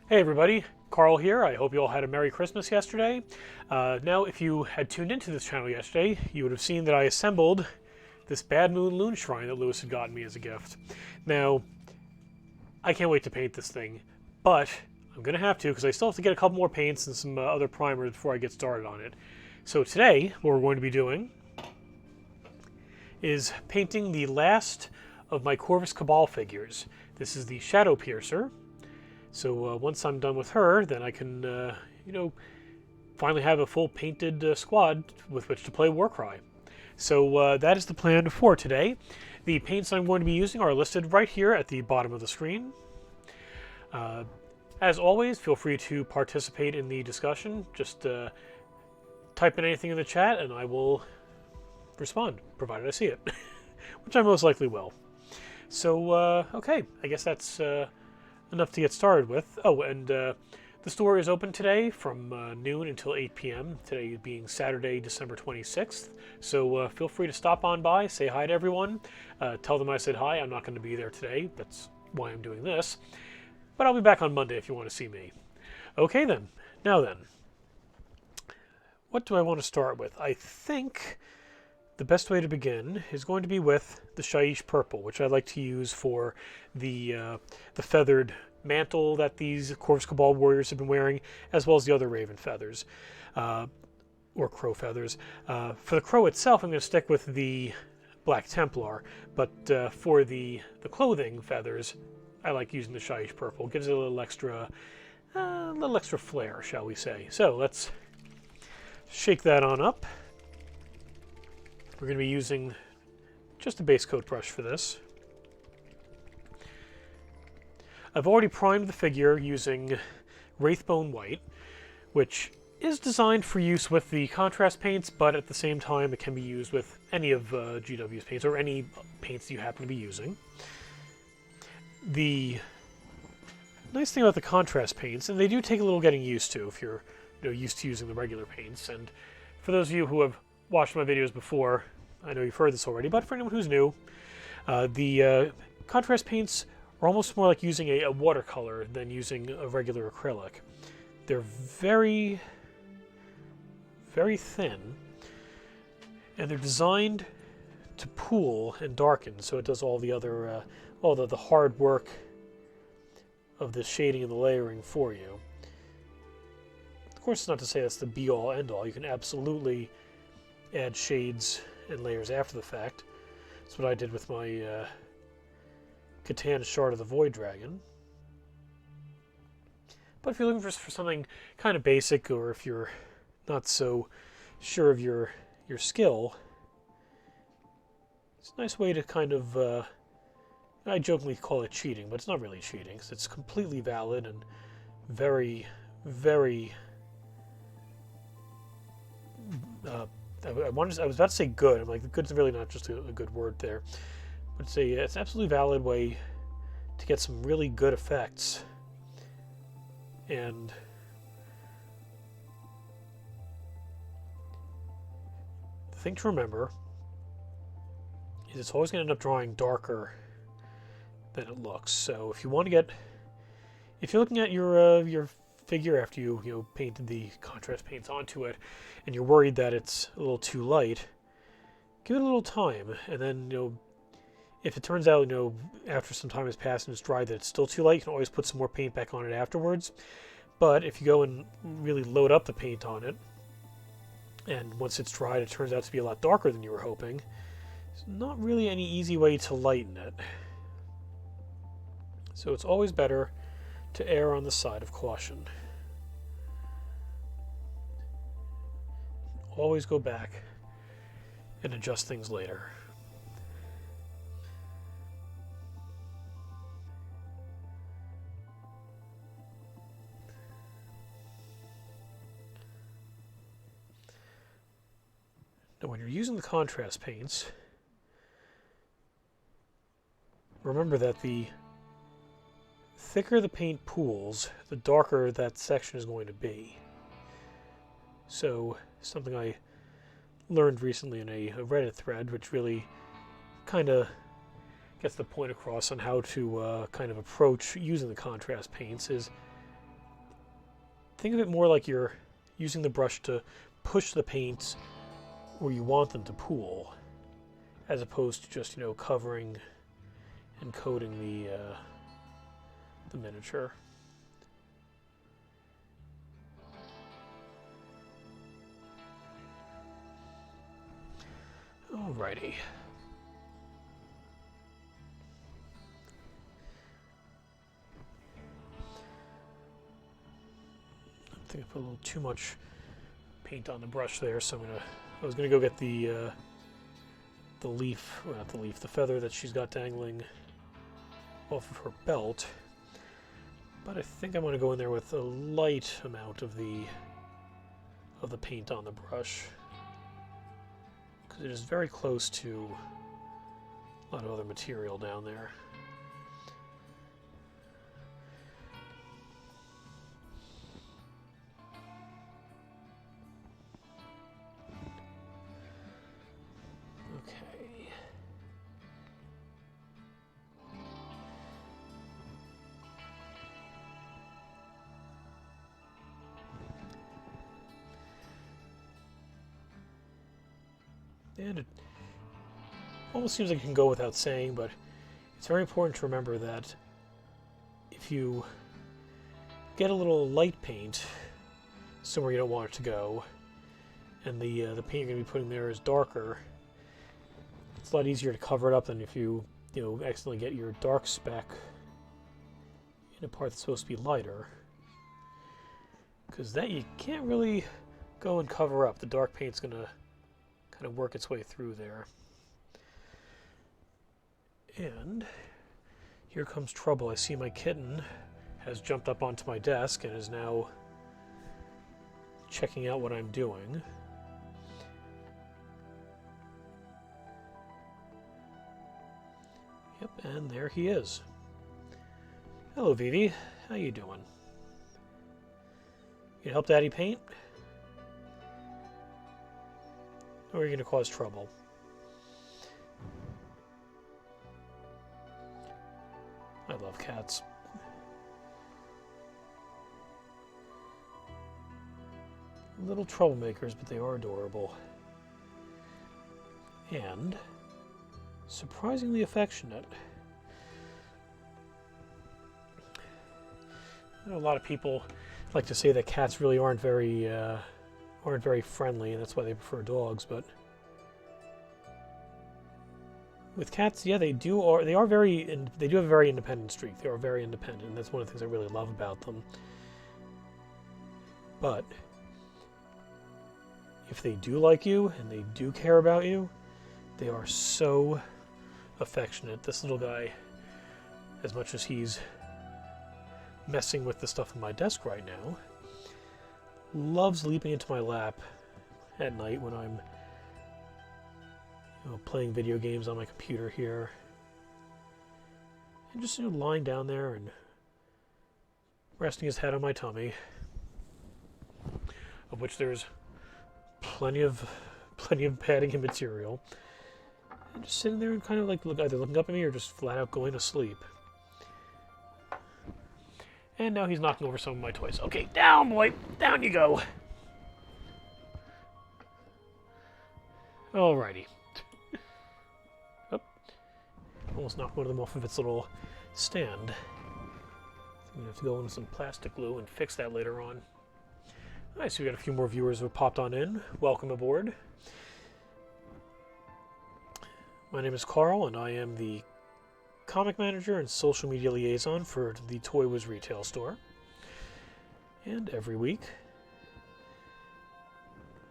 Hey everybody, Carl here. I hope you all had a Merry Christmas yesterday. Now, if you had tuned into this channel yesterday, you would have seen that I assembled this Bad Moon Loon Shrine that Lewis had gotten me as a gift. Now, I can't wait to paint this thing, but I'm going to have to because I still have to get a couple more paints and some other primers before I get started on it. So today, what we're going to be doing is painting the last of my Corvus Cabal figures. This is the Shadow Piercer. So once I'm done with her, then I can, finally have a full painted squad with which to play WarCry. So that is the plan for today. The paints I'm going to be using are listed right here at the bottom of the screen. As always, feel free to participate in the discussion. Just type in anything in the chat and I will respond, provided I see it, which I most likely will. So, okay, I guess that's enough to get started with. Oh, and the store is open today from noon until 8 p.m., today being Saturday, December 26th. So feel free to stop on by, say hi to everyone, tell them I said hi. I'm not going to be there today. That's why I'm doing this. But I'll be back on Monday if you want to see me. Okay then. Now then, what do I want to start with? I think the best way to begin is going to be with the Shaiish Purple, which I like to use for the feathered mantle that these Corvus Cabal warriors have been wearing, as well as the other raven feathers, or crow feathers. For the crow itself, I'm going to stick with the Black Templar, but for the clothing feathers, I like using the Shaiish Purple. It gives it a little extra flair, shall we say. So let's shake that on up. We're going to be using just a base coat brush for this. I've already primed the figure using Wraithbone White, which is designed for use with the contrast paints, but at the same time it can be used with any of GW's paints, or any paints you happen to be using. The nice thing about the contrast paints, and they do take a little getting used to if you're used to using the regular paints, and for those of you who have watched my videos before, I know you've heard this already, but for anyone who's new, the contrast paints are almost more like using a watercolor than using a regular acrylic. They're very, very thin, and they're designed to pool and darken, so it does all the other, all the hard work of the shading and the layering for you. Of course, it's not to say that's the be-all, end-all. You can absolutely add shades and layers after the fact. That's what I did with my Catan Shard of the Void Dragon. But if you're looking for something kind of basic, or if you're not so sure of your skill, it's a nice way to kind of, I jokingly call it cheating, but it's not really cheating, because it's completely valid and very, very I was about to say good. I'm like, good's really not just a good word there. But it's an absolutely valid way to get some really good effects. And the thing to remember is it's always going to end up drawing darker than it looks. So if you want to get, if you're looking at your figure after you painted the contrast paints onto it, and you're worried that it's a little too light, give it a little time, and then if it turns out after some time has passed and it's dry that it's still too light, you can always put some more paint back on it afterwards. But if you go and really load up the paint on it, and once it's dried it turns out to be a lot darker than you were hoping, there's not really any easy way to lighten it. So it's always better to err on the side of caution. Always go back and adjust things later. Now, when you're using the contrast paints, remember that the thicker the paint pools, the darker that section is going to be. So, something I learned recently in a Reddit thread, which really kind of gets the point across on how to kind of approach using the contrast paints, is think of it more like you're using the brush to push the paints where you want them to pool, as opposed to just, covering and coating the miniature. Alrighty. I think I put a little too much paint on the brush there, so I was gonna go get the leaf, well, not the leaf, the feather that she's got dangling off of her belt. But I think I'm gonna go in there with a light amount of the paint on the brush, because it is very close to a lot of other material down there. Okay. And it almost seems like you can go without saying, but it's very important to remember that if you get a little light paint somewhere you don't want it to go, and the paint you're going to be putting there is darker, it's a lot easier to cover it up than if you accidentally get your dark speck in a part that's supposed to be lighter, because that you can't really go and cover up. The dark paint's going to kind of work its way through there. And here comes trouble. I see my kitten has jumped up onto my desk and is now checking out what I'm doing. Yep, and there he is. Hello, Vivi. How you doing? You help Daddy paint? Or are you going to cause trouble? I love cats. Little troublemakers, but they are adorable. And surprisingly affectionate. I know a lot of people like to say that cats really aren't very friendly, and that's why they prefer dogs. But with cats, yeah, they do have a very independent streak. They are very independent, and that's one of the things I really love about them. But if they do like you and they do care about you, they are so affectionate. This little guy, as much as he's messing with the stuff on my desk right now, loves leaping into my lap at night when I'm playing video games on my computer here, and just lying down there and resting his head on my tummy, of which there's plenty of padding and material, and just sitting there and kind of like either looking up at me or just flat out going to sleep. And now he's knocking over some of my toys. Okay, down, boy. Down you go. Alrighty. Oh, almost knocked one of them off of its little stand. I'm going to have to go in some plastic glue and fix that later on. Alright, so we got a few more viewers who have popped on in. Welcome aboard. My name is Carl, and I am the comic manager and social media liaison for the ToyWiz retail store. And every week,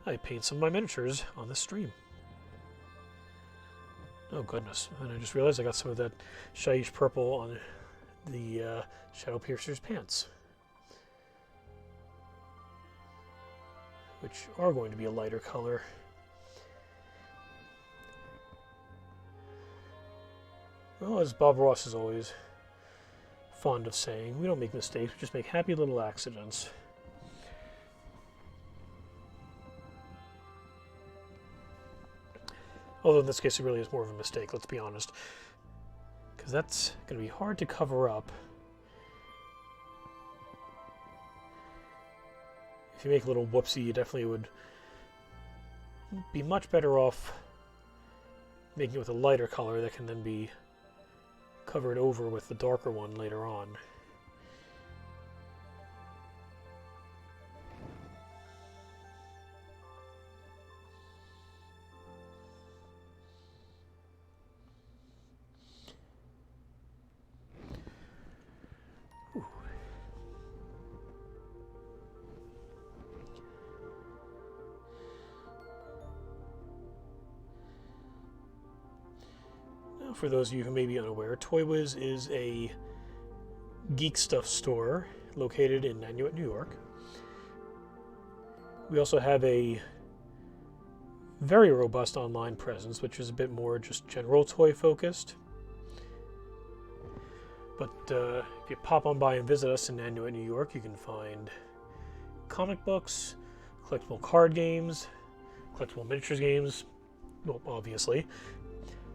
I paint some of my miniatures on the stream. Oh goodness, and I just realized I got some of that Shaiish purple on the Shadowpiercer's pants, which are going to be a lighter color. Well, as Bob Ross is always fond of saying, we don't make mistakes, we just make happy little accidents. Although in this case it really is more of a mistake, let's be honest. Because that's going to be hard to cover up if you make a little whoopsie, you definitely would be much better off making it with a lighter color that can then be covered over with the darker one later on. For those of you who may be unaware, ToyWiz is a geek stuff store located in Nanuet, New York. We also have a very robust online presence, which is a bit more just general toy focused. But if you pop on by and visit us in Nanuet, New York, you can find comic books, collectible card games, collectible miniatures games, well, obviously,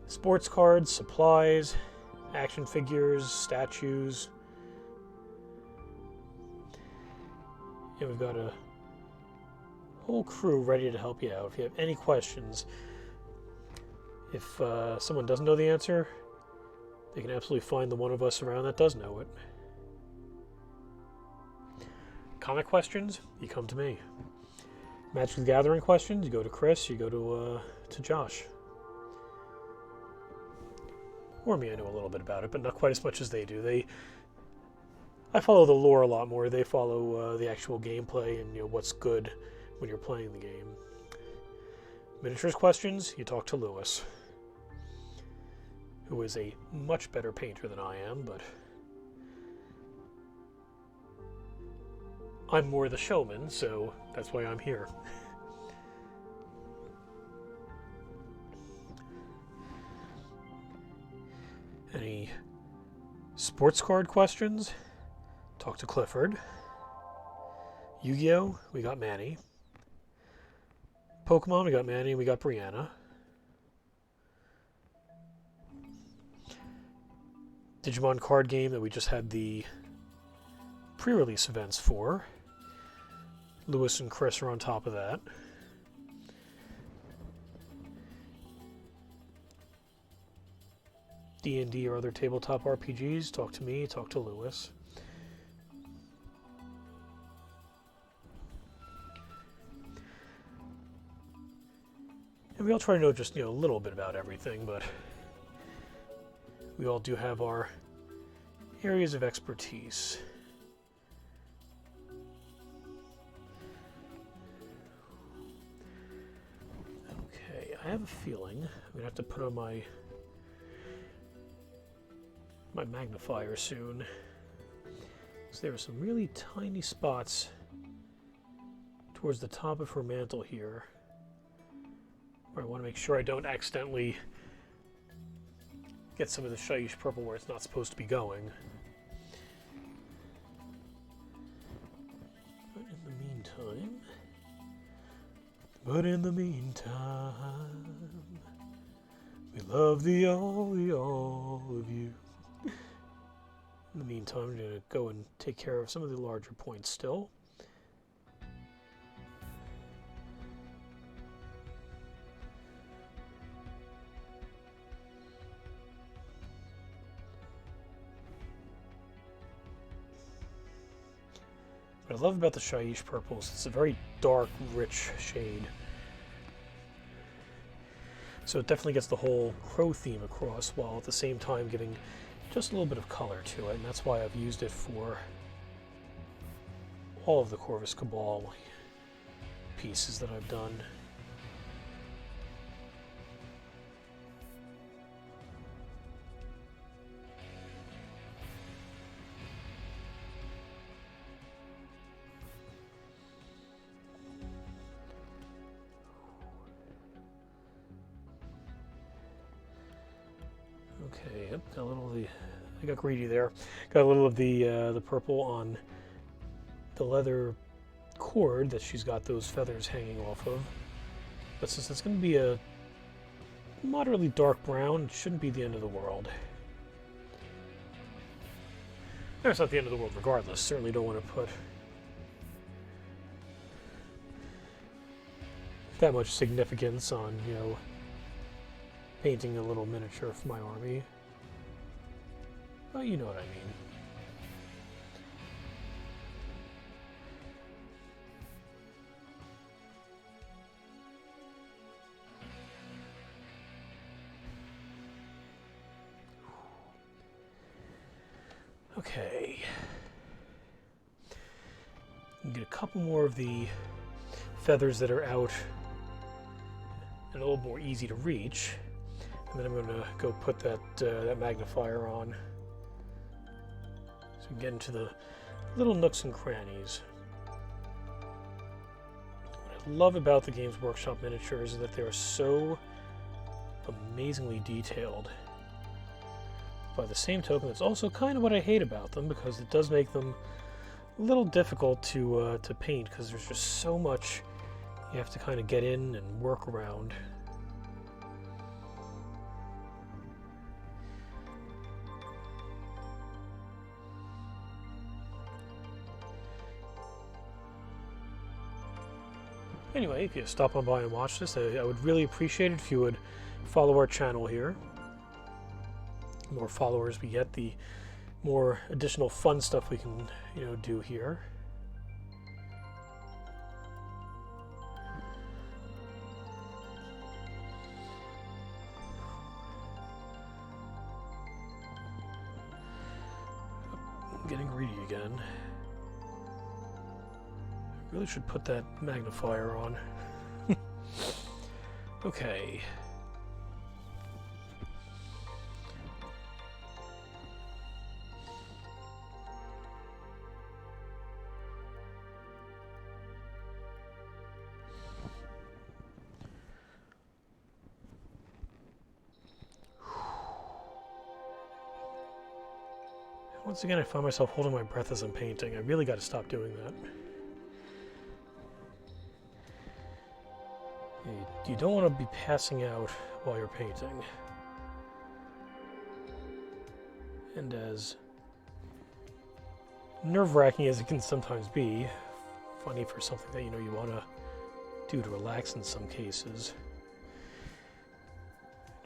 sports cards, supplies, action figures, statues. And we've got a whole crew ready to help you out. If you have any questions, if someone doesn't know the answer, they can absolutely find the one of us around that does know it. Comic questions, you come to me. Magic the Gathering questions, you go to Chris, you go to Josh. Or me, I know a little bit about it, but not quite as much as they do. I follow the lore a lot more. They follow the actual gameplay and what's good when you're playing the game. Miniatures questions, you talk to Lewis, who is a much better painter than I am, but I'm more the showman, so that's why I'm here. Any sports card questions? Talk to Clifford. Yu-Gi-Oh! We got Manny. Pokemon, we got Manny, we got Brianna. Digimon card game that we just had the pre-release events for. Lewis and Chris are on top of that. D&D or other tabletop RPGs, talk to me, talk to Lewis. And we all try to know just, a little bit about everything, but we all do have our areas of expertise. Okay, I have a feeling I'm going to have to put on my magnifier soon. So there are some really tiny spots towards the top of her mantle here where I want to make sure I don't accidentally get some of the shyish purple where it's not supposed to be going. But in the meantime, we love all of you. In the meantime, I'm going to go and take care of some of the larger points still. What I love about the shyish purples, it's a very dark, rich shade. So it definitely gets the whole crow theme across, while at the same time giving just a little bit of color to it, and that's why I've used it for all of the Corvus Cabal pieces that I've done. Okay, yep, got a little of the, I got greedy there. Got a little of the purple on the leather cord that she's got those feathers hanging off of. But since it's going to be a moderately dark brown, it shouldn't be the end of the world. No, it's not the end of the world regardless. Certainly don't want to put that much significance on, you know, painting a little miniature for my army. But you know what I mean. Okay. Get a couple more of the feathers that are out and a little more easy to reach, and then I'm going to go put that that magnifier on so we can get into the little nooks and crannies. What I love about the Games Workshop miniatures is that they are so amazingly detailed. By the same token, it's also kind of what I hate about them, because it does make them a little difficult to paint, because there's just so much you have to kind of get in and work around. Anyway, if you stop on by and watch this, I would really appreciate it if you would follow our channel here. The more followers we get, the more additional fun stuff we can, you know, do here. I'm getting greedy again. I really should put that magnifier on. Okay. Once again, I find myself holding my breath as I'm painting. I really got to stop doing that. You don't want to be passing out while you're painting. And as nerve-wracking as it can sometimes be, funny for something that, you know, you want to do to relax in some cases,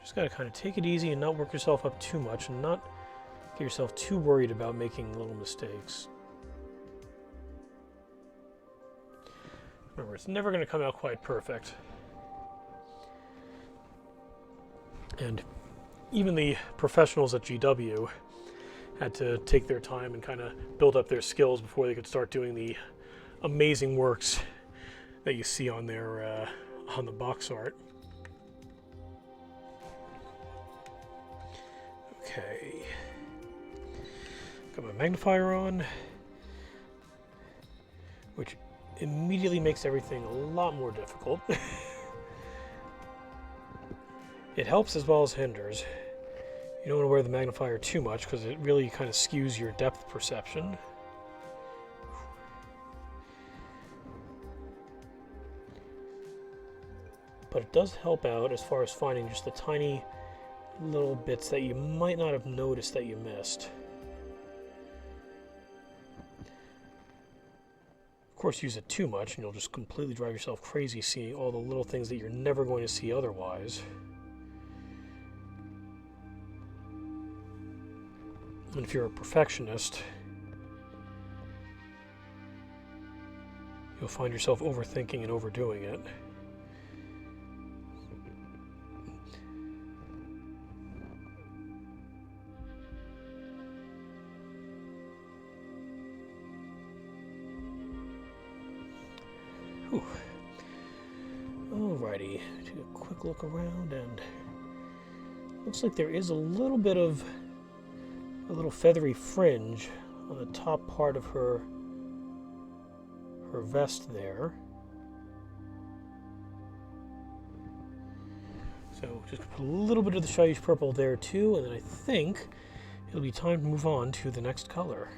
just got to kind of take it easy and not work yourself up too much, and not get yourself too worried about making little mistakes. Remember, it's never going to come out quite perfect. And even the professionals at GW had to take their time and kind of build up their skills before they could start doing the amazing works that you see on their on the box art. Okay. Got my magnifier on, which immediately makes everything a lot more difficult. It helps as well as hinders. You don't want to wear the magnifier too much, because it really kind of skews your depth perception. But it does help out as far as finding just the tiny little bits that you might not have noticed that you missed. Of course, use it too much and you'll just completely drive yourself crazy seeing all the little things that you're never going to see otherwise. And if you're a perfectionist, you'll find yourself overthinking and overdoing it. Whew. Alrighty, take a quick look around, and looks like there is a little bit of a little feathery fringe on the top part of her vest there. So just put a little bit of the Shyish purple there too, and then I think it'll be time to move on to the next color.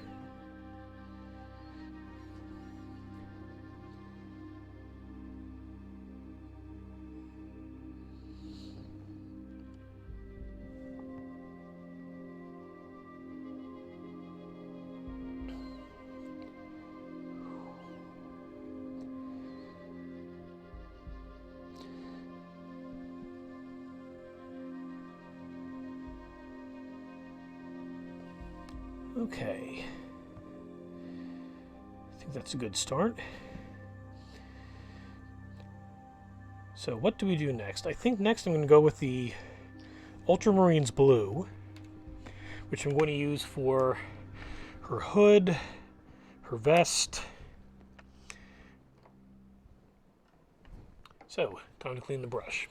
Okay. I think that's a good start. So what do we do next? I think next I'm going to go with the Ultramarines Blue, which I'm going to use for her hood, her vest. So, time to clean the brush.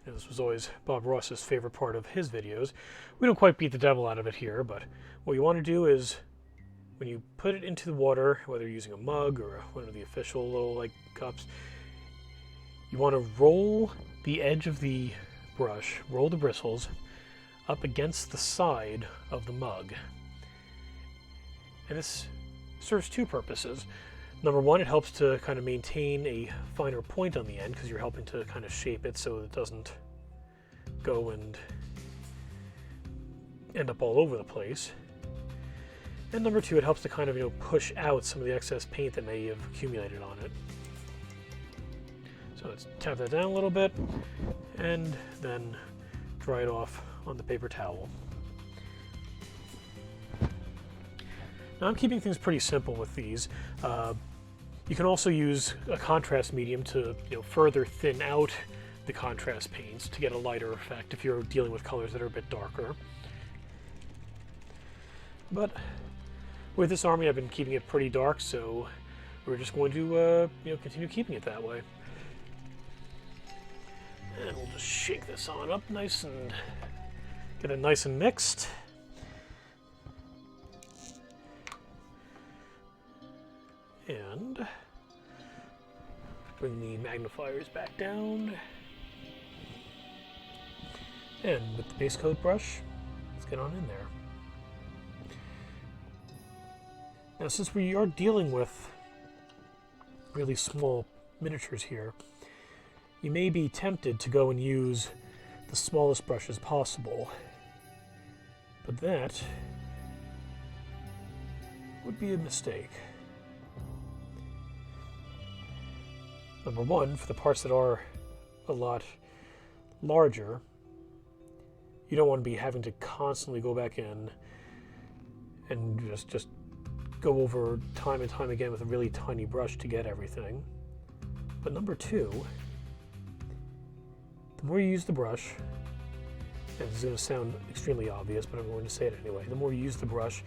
This was always Bob Ross's favorite part of his videos. We don't quite beat the devil out of it here, but what you want to do is, when you put it into the water, whether you're using a mug or one of the official little cups, you want to roll the edge of the brush, roll the bristles up against the side of the mug. And this serves two purposes. Number one, it helps to kind of maintain a finer point on the end because you're helping to kind of shape it so it doesn't go and end up all over the place. And number two, it helps to kind of push out some of the excess paint that may have accumulated on it. So let's tap that down a little bit and then dry it off on the paper towel. Now I'm keeping things pretty simple with these. You can also use a contrast medium to further thin out the contrast paints to get a lighter effect if you're dealing with colors that are a bit darker. But with this army I've been keeping it pretty dark, so we're just going to continue keeping it that way. And we'll just shake this on up nice and get it nice and mixed. And bring the magnifiers back down. And with the base coat brush, let's get on in there. Now, since we are dealing with really small miniatures here, you may be tempted to go and use the smallest brushes possible. But that would be a mistake. Number one, for the parts that are a lot larger, you don't want to be having to constantly go back in and just go over time and time again with a really tiny brush to get everything. But number two, the more you use the brush, and this is going to sound extremely obvious, but I'm going to say it anyway, the more you use the brush,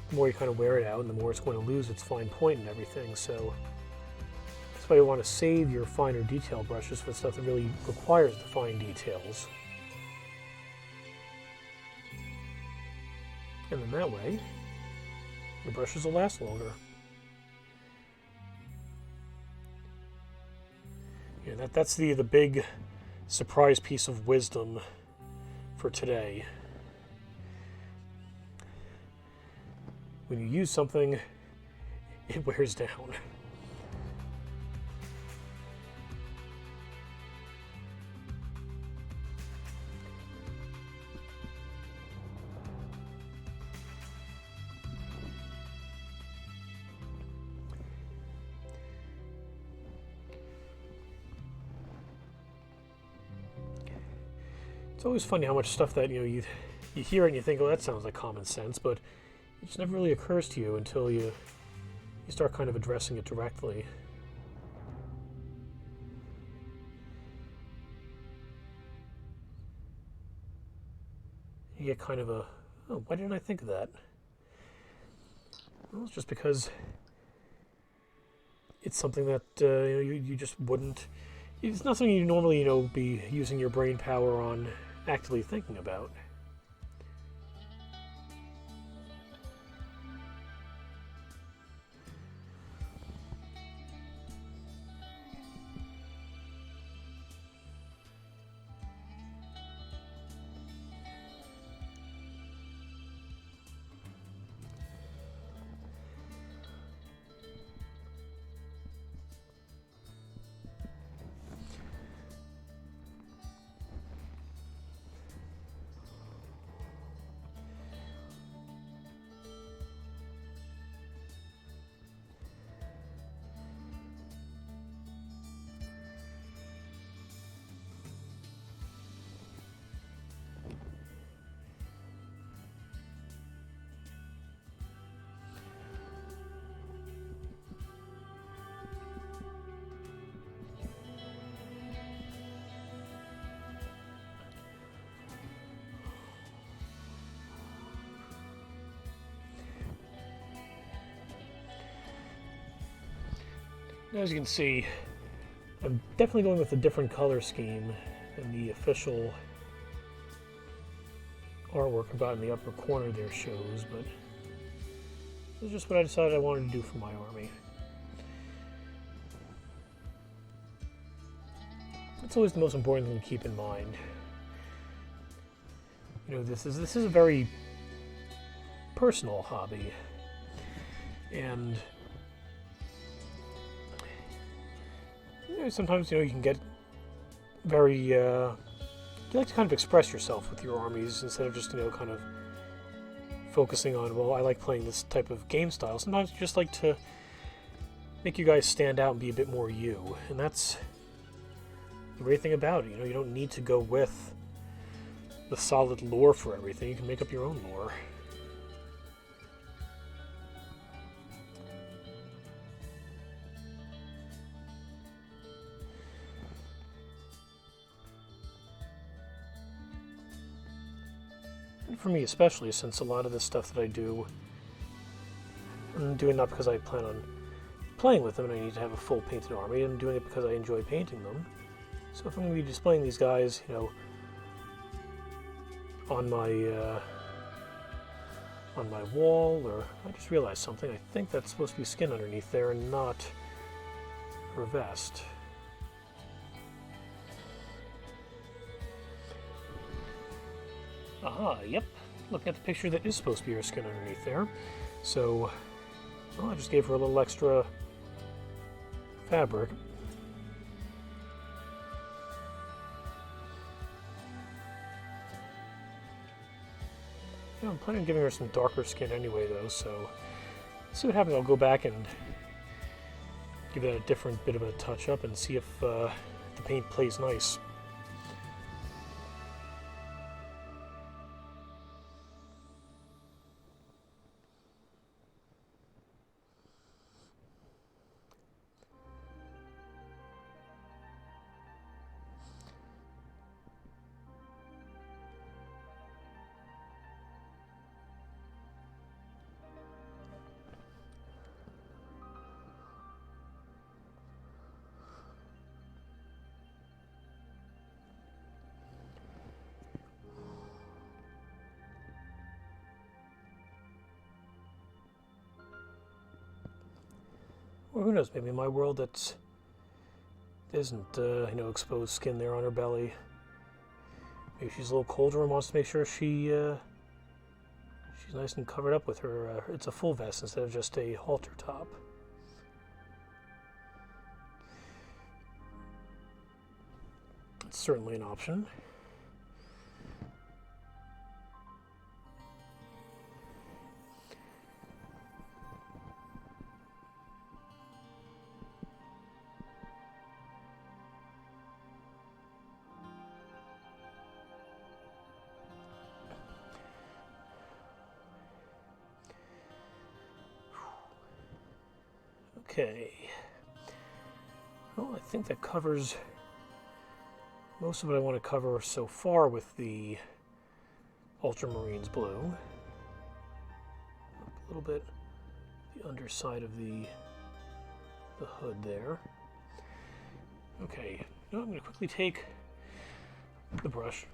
the more you kind of wear it out, and the more it's going to lose its fine point and everything. So that's why you want to save your finer detail brushes for stuff that really requires the fine details. And then that way, your brushes will last longer. Yeah, that's the big surprise piece of wisdom for today. When you use something, it wears down. It's always funny how much stuff that you hear and you think, oh, that sounds like common sense, but it just never really occurs to you until you start kind of addressing it directly. You get kind of a, oh, why didn't I think of that? Well, it's just because it's something that you just wouldn't. It's not something you normally be using your brain power on actively thinking about. As you can see, I'm definitely going with a different color scheme than the official artwork about in the upper corner there shows, but this is just what I decided I wanted to do for my army. That's always the most important thing to keep in mind. You know, this is a very personal hobby, and you know, sometimes you can get very you like to kind of express yourself with your armies instead of just kind of focusing on, well, I like playing this type of game style. Sometimes you just like to make you guys stand out and be a bit more you, and that's the great thing about it. You don't need to go with the solid lore for everything. You can make up your own lore. And for me especially, since a lot of the stuff that I do, I'm doing not because I plan on playing with them and I need to have a full painted army. I'm doing it because I enjoy painting them. So if I'm going to be displaying these guys, on my wall, or I just realized something. I think that's supposed to be skin underneath there and not her vest. Aha, yep. Looking at the picture, that is supposed to be her skin underneath there. So, well, I just gave her a little extra fabric. I'm planning on giving her some darker skin anyway, though, so let's see what happens. I'll go back and give that a different bit of a touch-up and see if the paint plays nice. Or who knows, maybe in my world that isn't, exposed skin there on her belly. Maybe she's a little colder and wants to make sure she's nice and covered up with her, it's a full vest instead of just a halter top. It's certainly an option. Okay, well, I think that covers most of what I want to cover so far with the Ultramarines Blue. Up a little bit, the underside of the hood there. Okay, now I'm going to quickly take the brush,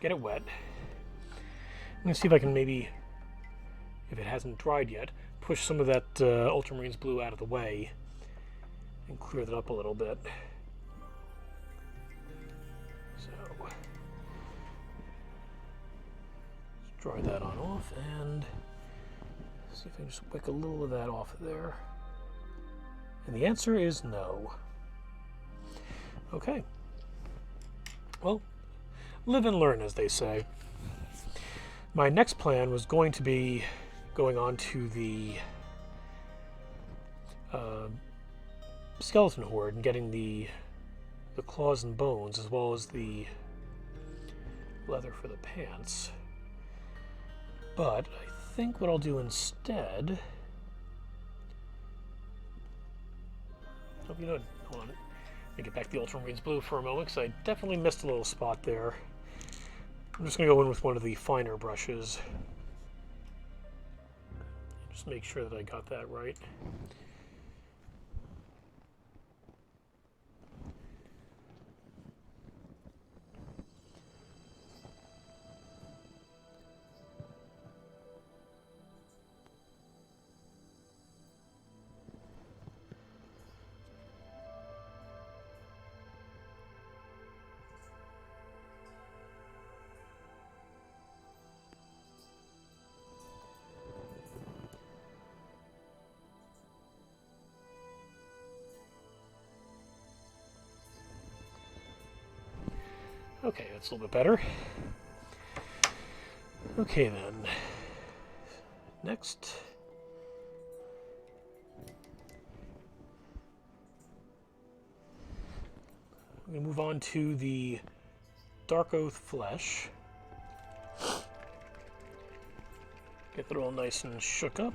get it wet. I'm going to see if I can maybe, if it hasn't dried yet, push some of that Ultramarines Blue out of the way and clear that up a little bit. So, let's dry that on off and see if I can just wick a little of that off of there. And the answer is no. Okay. Well, live and learn, as they say. My next plan was going to be going on to the skeleton horde and getting the claws and bones, as well as the leather for the pants. But I think what I'll do instead... Oh, hold on. Let me get back the Ultramarines Blue for a moment, because I definitely missed a little spot there. I'm just going to go in with one of the finer brushes. Just make sure that I got that right. Okay, that's a little bit better. Okay then. Next. I'm going to move on to the Dark Oath Flesh. Get it all nice and shook up.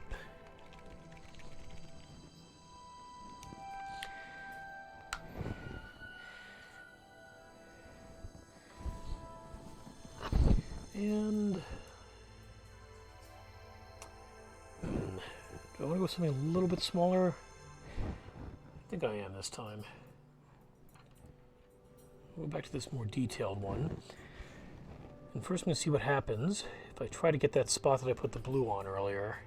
And do I want to go something a little bit smaller? I think I am this time. We'll go back to this more detailed one. And first I'm going to see what happens if I try to get that spot that I put the blue on earlier.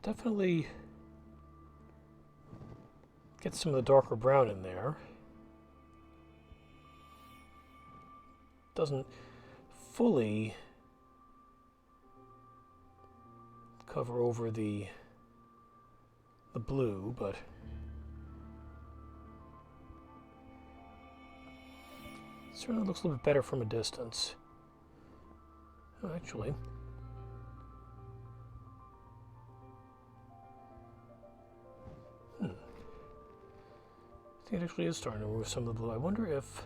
Definitely get some of the darker brown in there. Doesn't fully cover over the blue, but it certainly looks a little bit better from a distance. Oh, actually, I think it actually is starting to remove some of the blue. I wonder if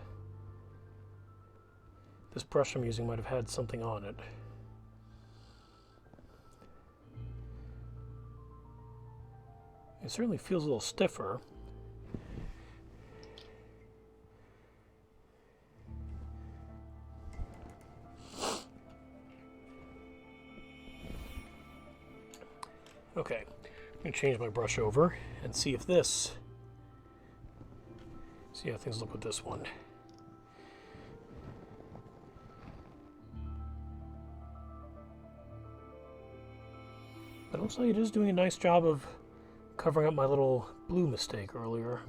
this brush I'm using might have had something on it. It certainly feels a little stiffer. Okay, I'm going to change my brush over and see if this... See how things look with this one. But it looks like it is doing a nice job of covering up my little blue mistake earlier.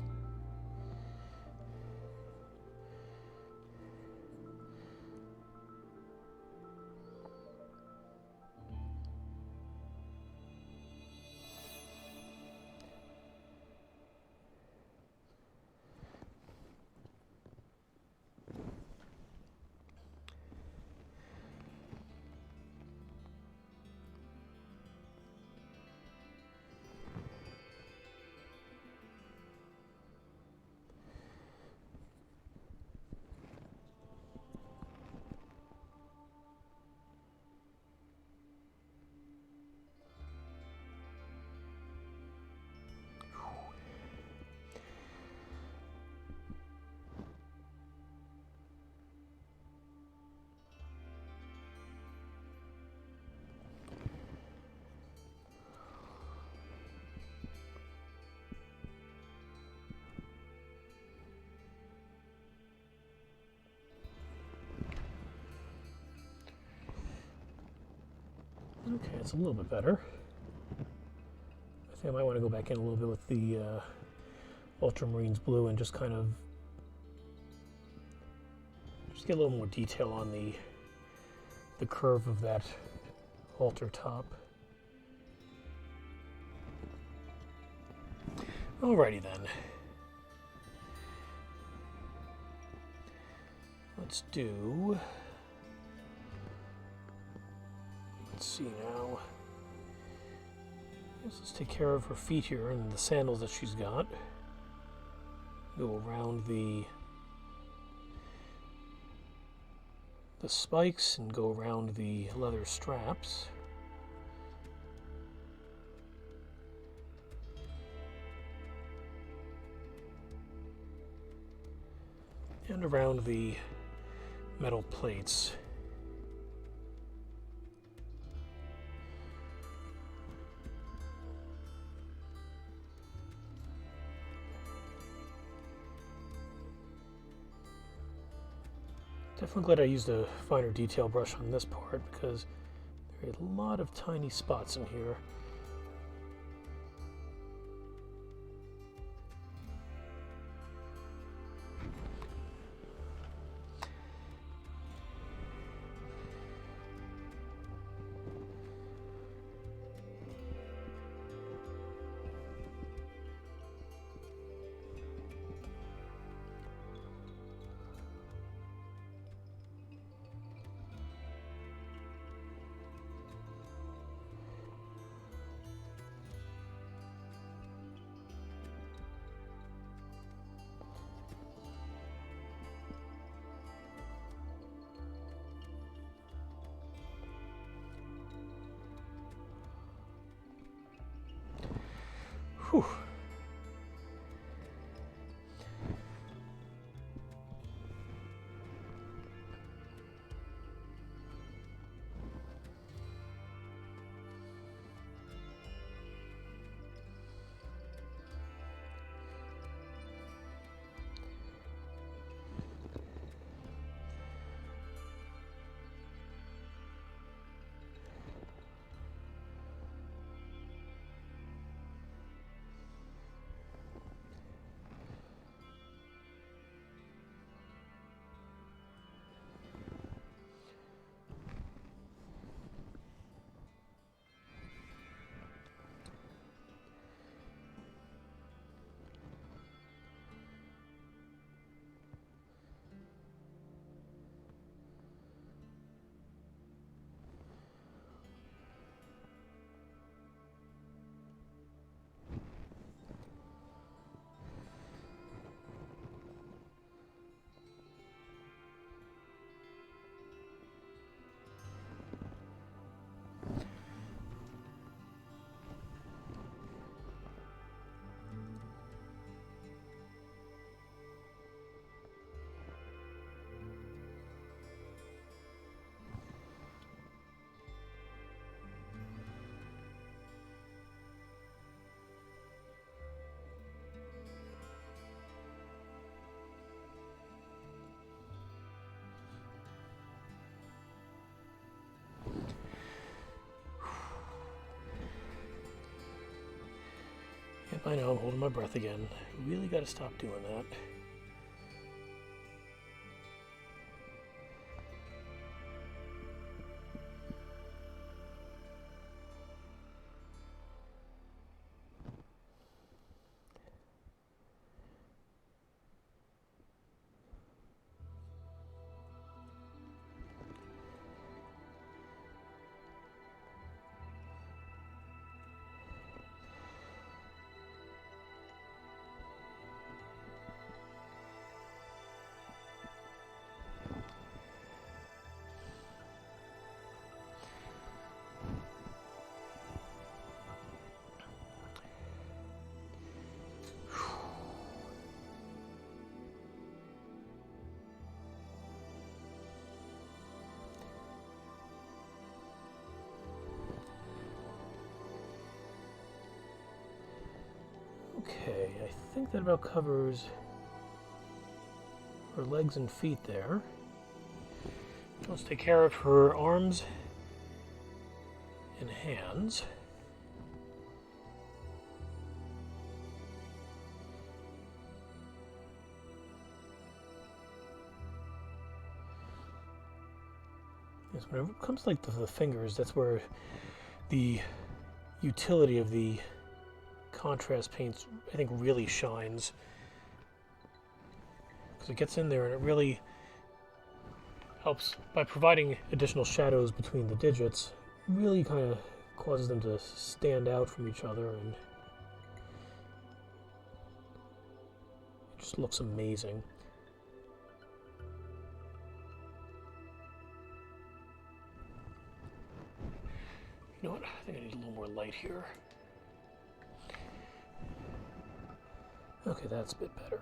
Okay, it's a little bit better. I think I might want to go back in a little bit with the Ultramarines Blue and just kind of just get a little more detail on the curve of that halter top. Alrighty then. Let's do... Let's see now. Let's take care of her feet here and the sandals that she's got. Go around the spikes and go around the leather straps. And around the metal plates. Definitely glad I used a finer detail brush on this part because there are a lot of tiny spots in here. Whew. Yep, I know, I'm holding my breath again. Really got to stop doing that. Okay, I think that about covers her legs and feet there. Let's take care of her arms and hands. Yes, whenever it comes to like the fingers, that's where the utility of the contrast paints, I think, really shines, because it gets in there and it really helps by providing additional shadows between the digits. Really kind of causes them to stand out from each other, and it just looks amazing. You know what? I think I need a little more light here. Okay, that's a bit better.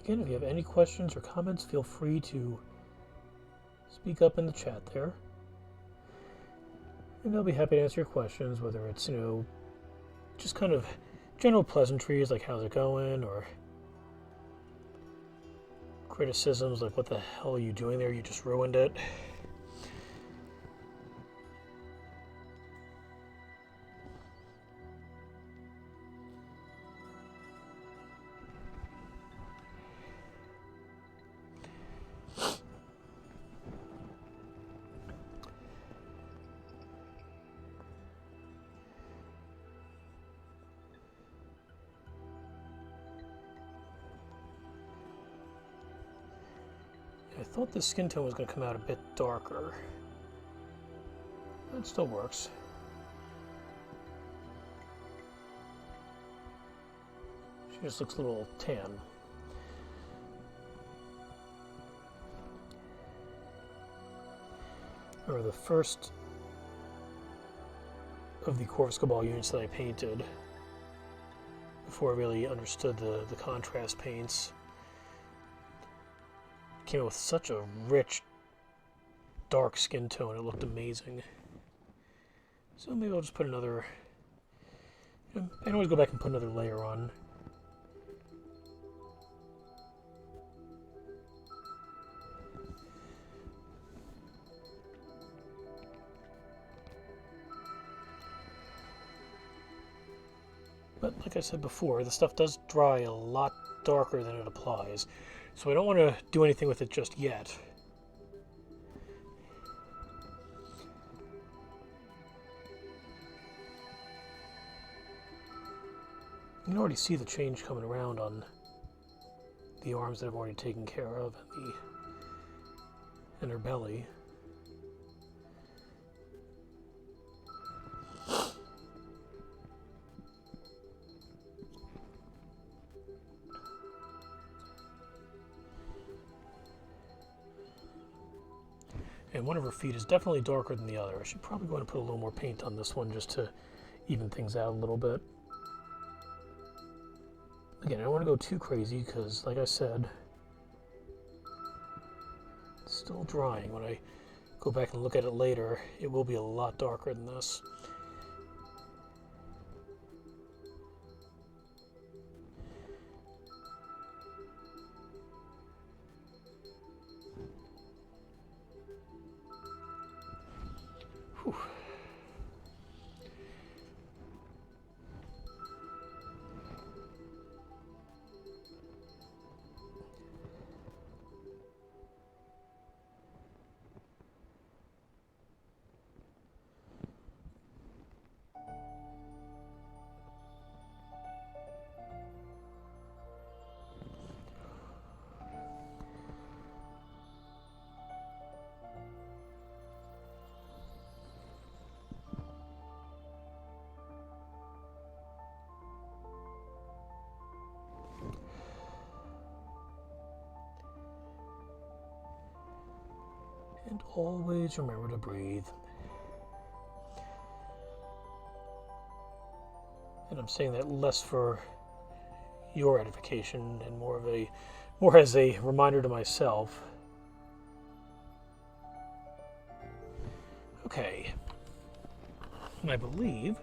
Again, if you have any questions or comments, feel free to speak up in the chat there. And I'll be happy to answer your questions, whether it's, just kind of general pleasantries like how's it going, or criticisms like what the hell are you doing there, you just ruined it. I thought the skin tone was going to come out a bit darker. It still works. She just looks a little tan. Or the first of the Corvus Cabal units that I painted, before I really understood the contrast paints, came out with such a rich, dark skin tone. It looked amazing. So maybe I'll just put another... I can always go back and put another layer on. But like I said before, the stuff does dry a lot darker than it applies. So I don't want to do anything with it just yet. You can already see the change coming around on the arms that I've already taken care of, and her belly. And one of her feet is definitely darker than the other. I should probably go and put a little more paint on this one just to even things out a little bit. Again, I don't want to go too crazy because, like I said, it's still drying. When I go back and look at it later, it will be a lot darker than this. Whew. And always remember to breathe. And I'm saying that less for your edification and more as a reminder to myself. Okay. And I believe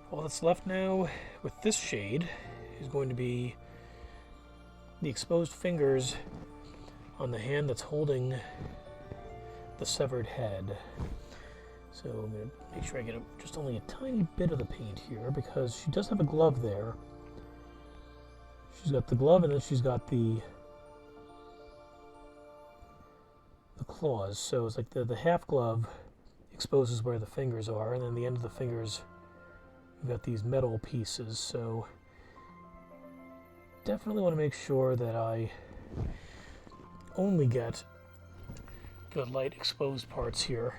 all that's left now with this shade is going to be the exposed fingers on the hand that's holding the severed head. So I'm going to make sure I get just only a tiny bit of the paint here, because she does have a glove there. She's got the glove, and then she's got the claws. So it's like the half glove exposes where the fingers are, and then the end of the fingers, you've got these metal pieces. So definitely want to make sure that I only get the light exposed parts here.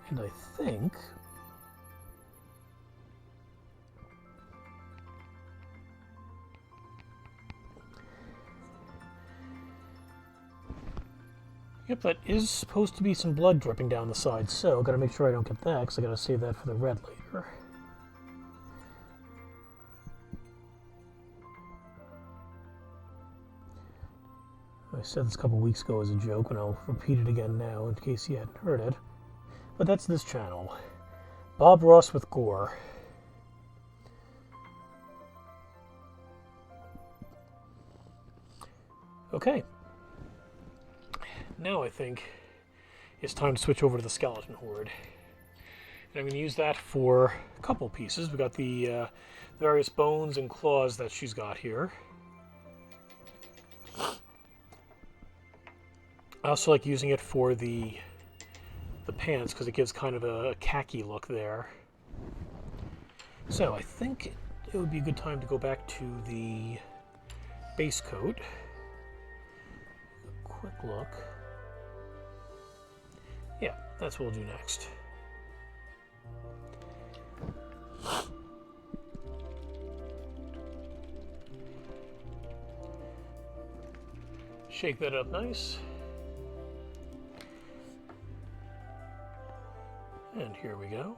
And I think yep, that is supposed to be some blood dripping down the side, so gotta make sure I don't get that, because I gotta save that for the red later. I said this a couple weeks ago as a joke, and I'll repeat it again now in case you hadn't heard it. But that's this channel. Bob Ross with Gore. Okay. Now I think it's time to switch over to the Skeleton Horde. And I'm going to use that for a couple pieces. We've got the various bones and claws that she's got here. I also like using it for the pants because it gives kind of a khaki look there. So I think it would be a good time to go back to the base coat. A quick look. Yeah, that's what we'll do next. Shake that up nice. And here we go.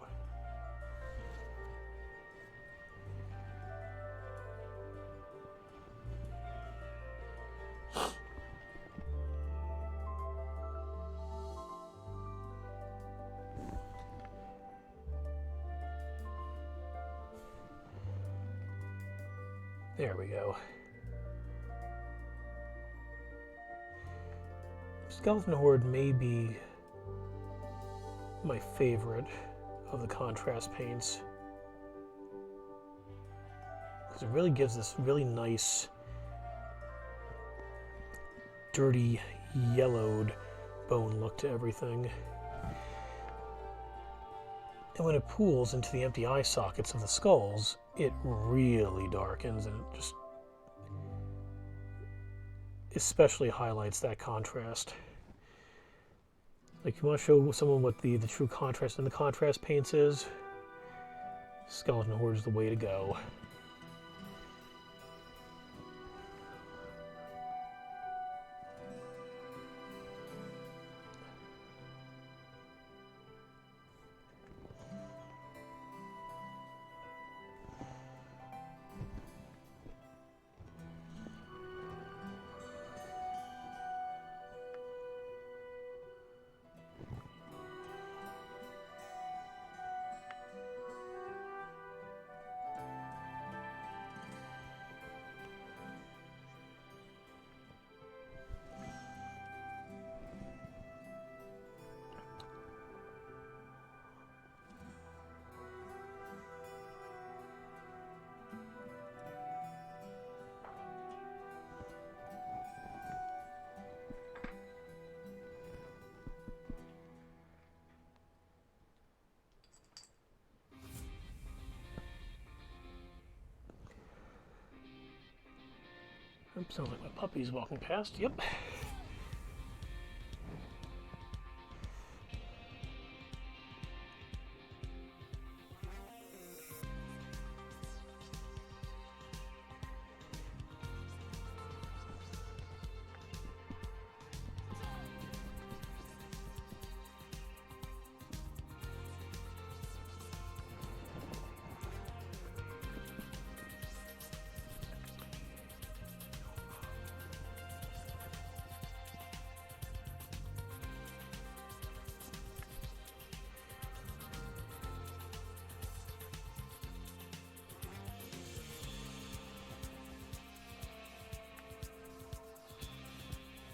There we go. Skeleton Horde may be my favorite of the contrast paints because it really gives this really nice dirty yellowed bone look to everything, and when it pools into the empty eye sockets of the skulls it really darkens and it just especially highlights that contrast. Like, you want to show someone what the true contrast in the contrast paints is, Skeleton Horde is the way to go. Oops, sounds like my puppy's walking past. Yep.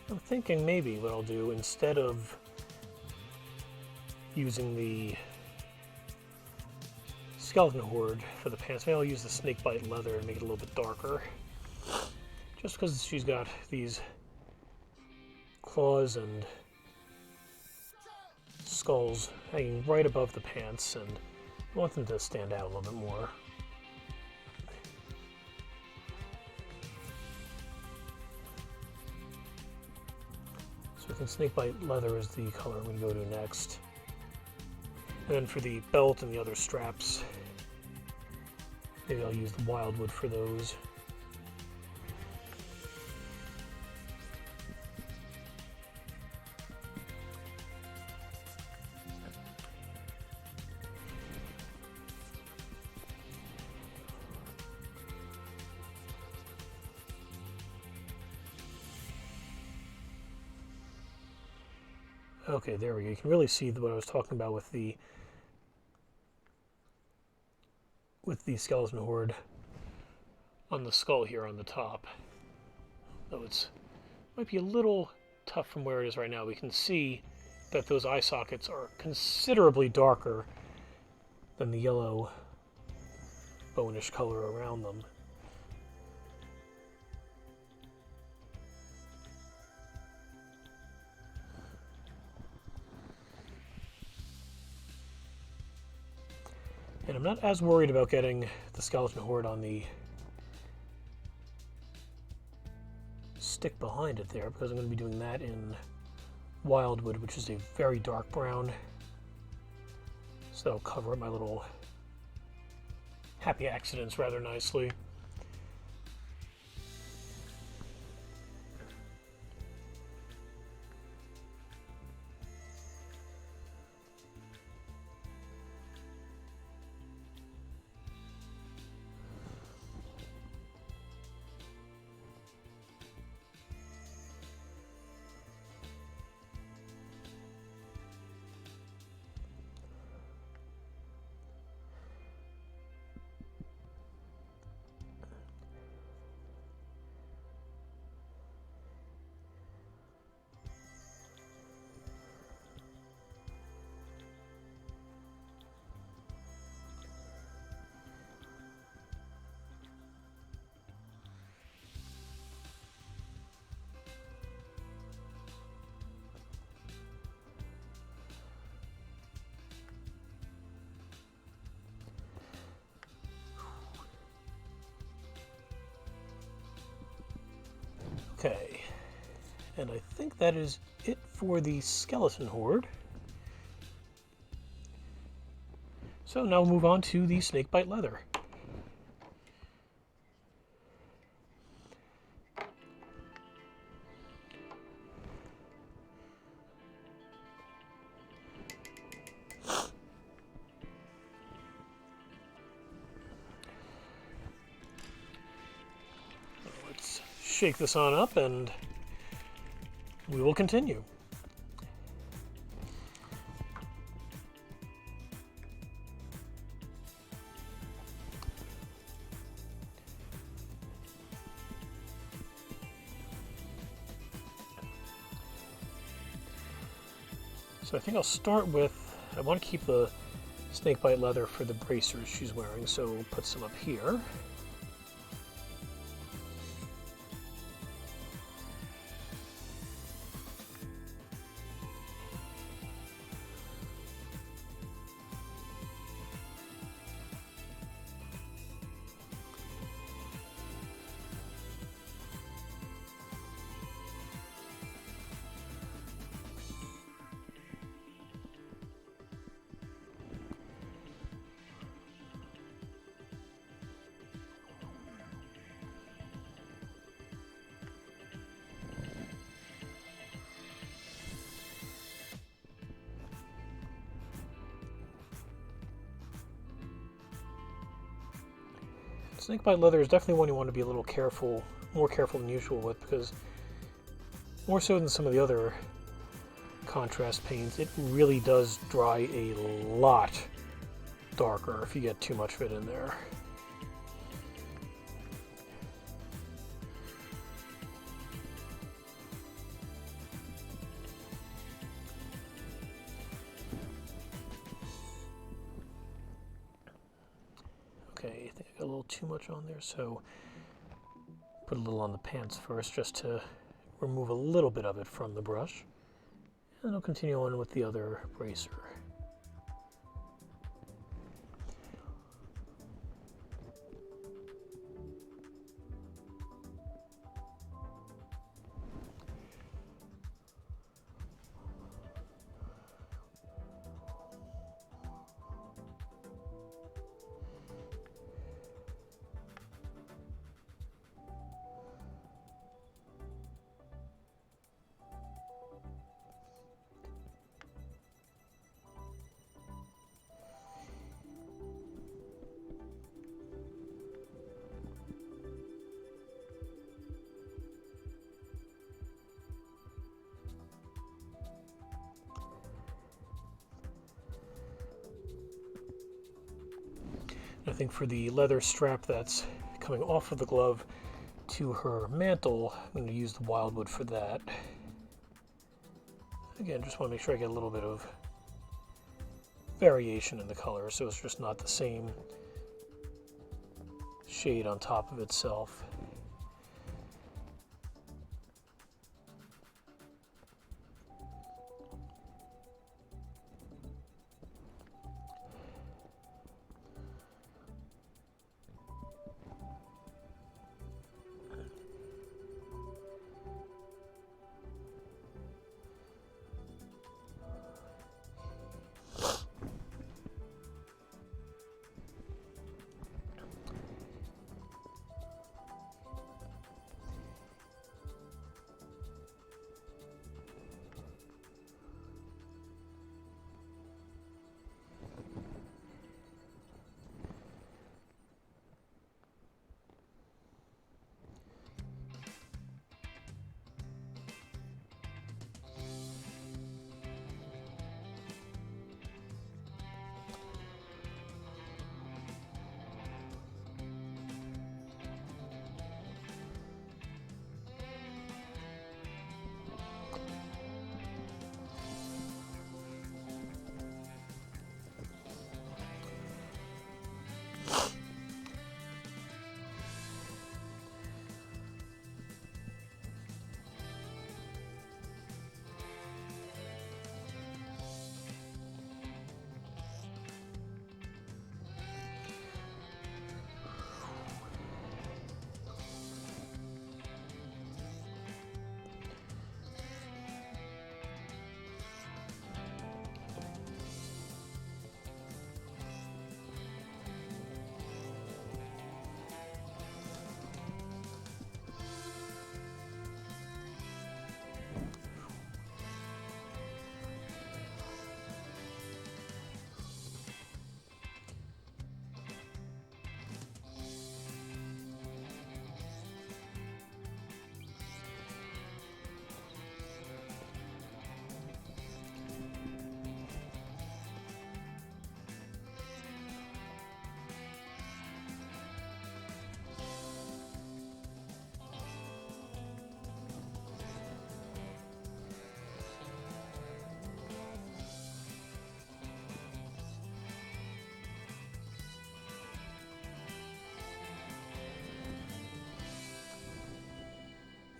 I'm thinking maybe what I'll do, instead of using the Skeleton Horde for the pants, maybe I'll use the Snakebite Leather and make it a little bit darker. Just because she's got these claws and skulls hanging right above the pants, and I want them to stand out a little bit more. So I think Snakebite Leather is the color I'm going to go to next. And then for the belt and the other straps, maybe I'll use the Wildwood for those. Okay, there we go. You can really see what I was talking about with the skeleton horde on the skull here on the top. Though it's might be a little tough from where it is right now. We can see that those eye sockets are considerably darker than the yellow bonish color around them. And I'm not as worried about getting the skeleton horde on the stick behind it there, because I'm going to be doing that in Wildwood, which is a very dark brown. So that'll cover up my little happy accidents rather nicely. Okay, and I think that is it for the skeleton horde. So now we'll move on to the Snakebite Leather. Let's shake this on up and we will continue. So I think I'll start with, I want to keep the Snakebite Leather for the bracers she's wearing, so we'll put some up here. Snakebite Leather is definitely one you want to be a little careful, more careful than usual with, because more so than some of the other contrast paints, it really does dry a lot darker if you get too much of it in there. Okay, I think I got a little too much on there, so put a little on the pants first just to remove a little bit of it from the brush. And I'll continue on with the other bracer. I think for the leather strap that's coming off of the glove to her mantle, I'm going to use the wildwood for that. Again, just want to make sure I get a little bit of variation in the color, so it's just not the same shade on top of itself.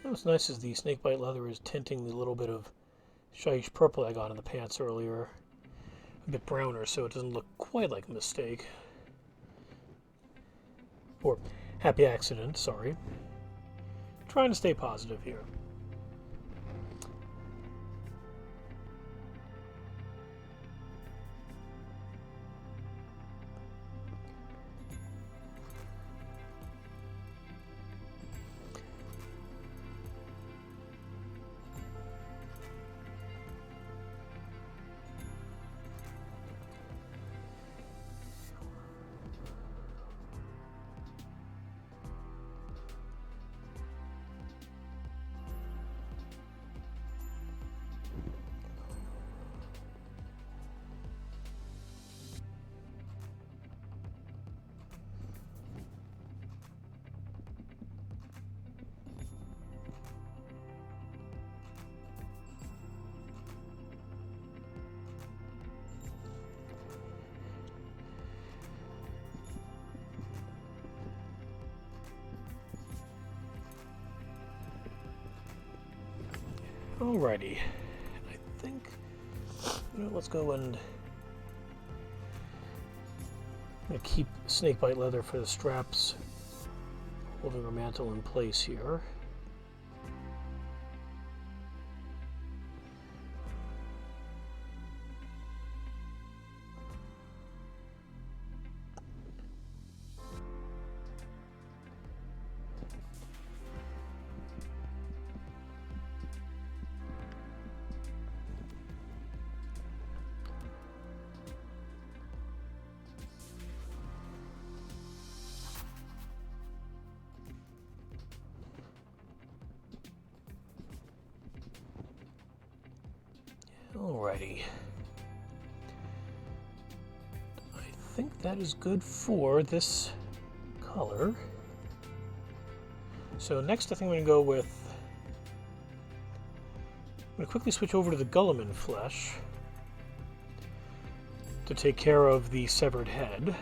What's nice is the Snakebite Leather is tinting the little bit of shyish purple I got in the pants earlier a bit browner, so it doesn't look quite like a mistake. Or happy accident, sorry. Trying to stay positive here. Alrighty, I think, let's go and I'm going to keep Snakebite Leather for the straps, holding our mantle in place here. Alrighty. I think that is good for this color. So next I think I'm going to go with... I'm going to quickly switch over to the Guilliman flesh to take care of the severed head.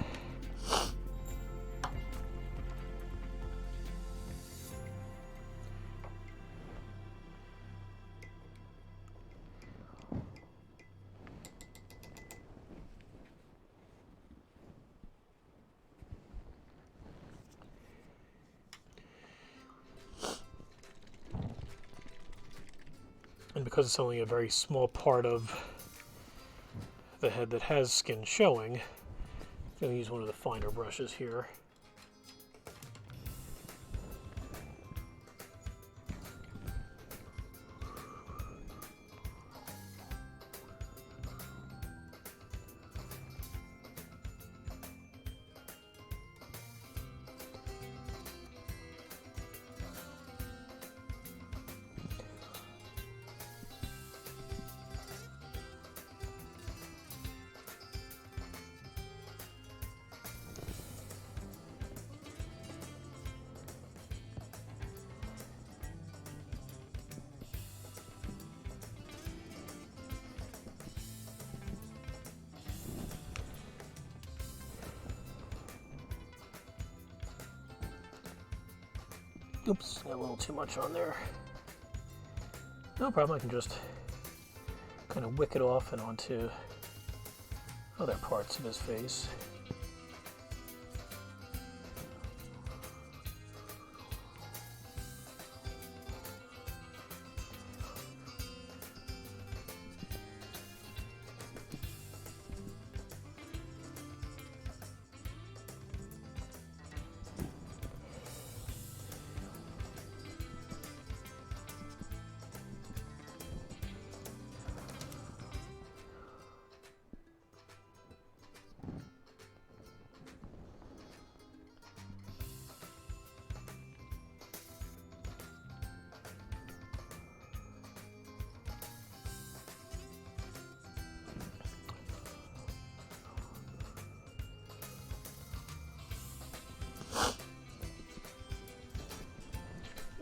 And because it's only a very small part of the head that has skin showing, I'm going to use one of the finer brushes here. Oops, got a little too much on there. No problem, I can just kind of wick it off and onto other parts of his face.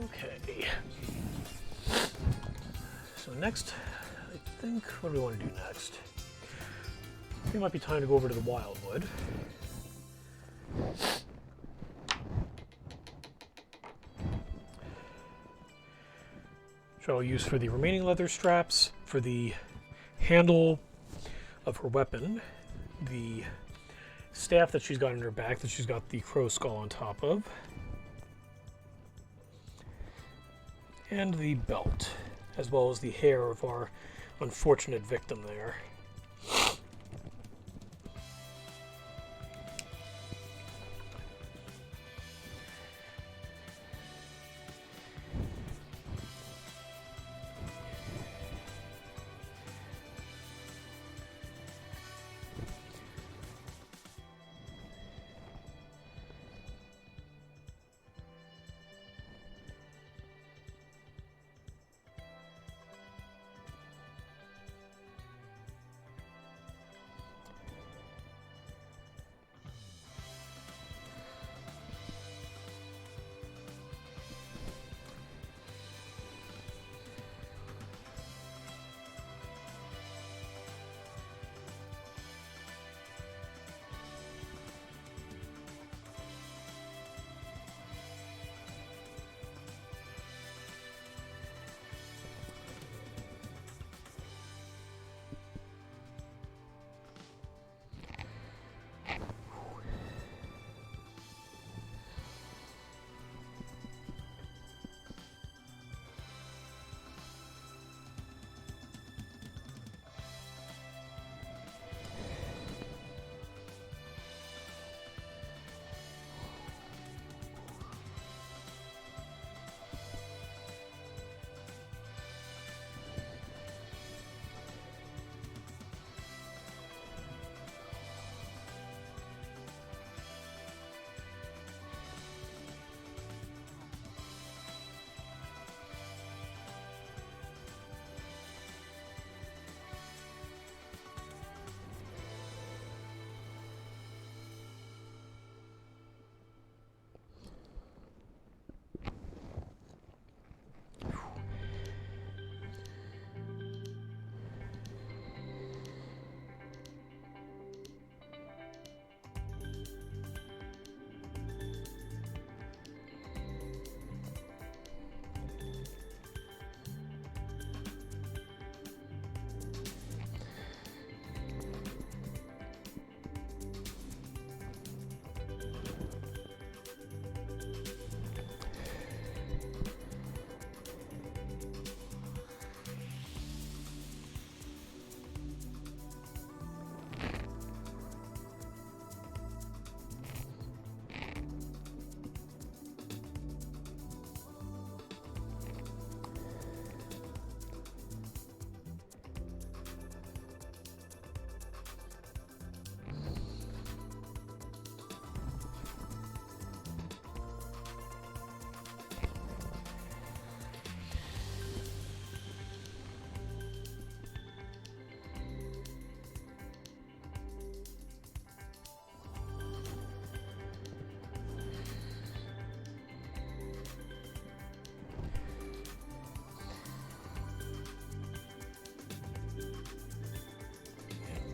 Okay. So next, I think, what do we want to do next? I think it might be time to go over to the Wildwood. Which I'll use for the remaining leather straps, for the handle of her weapon, the staff that she's got in her back that she's got the crow skull on top of, and the belt, as well as the hair of our unfortunate victim there.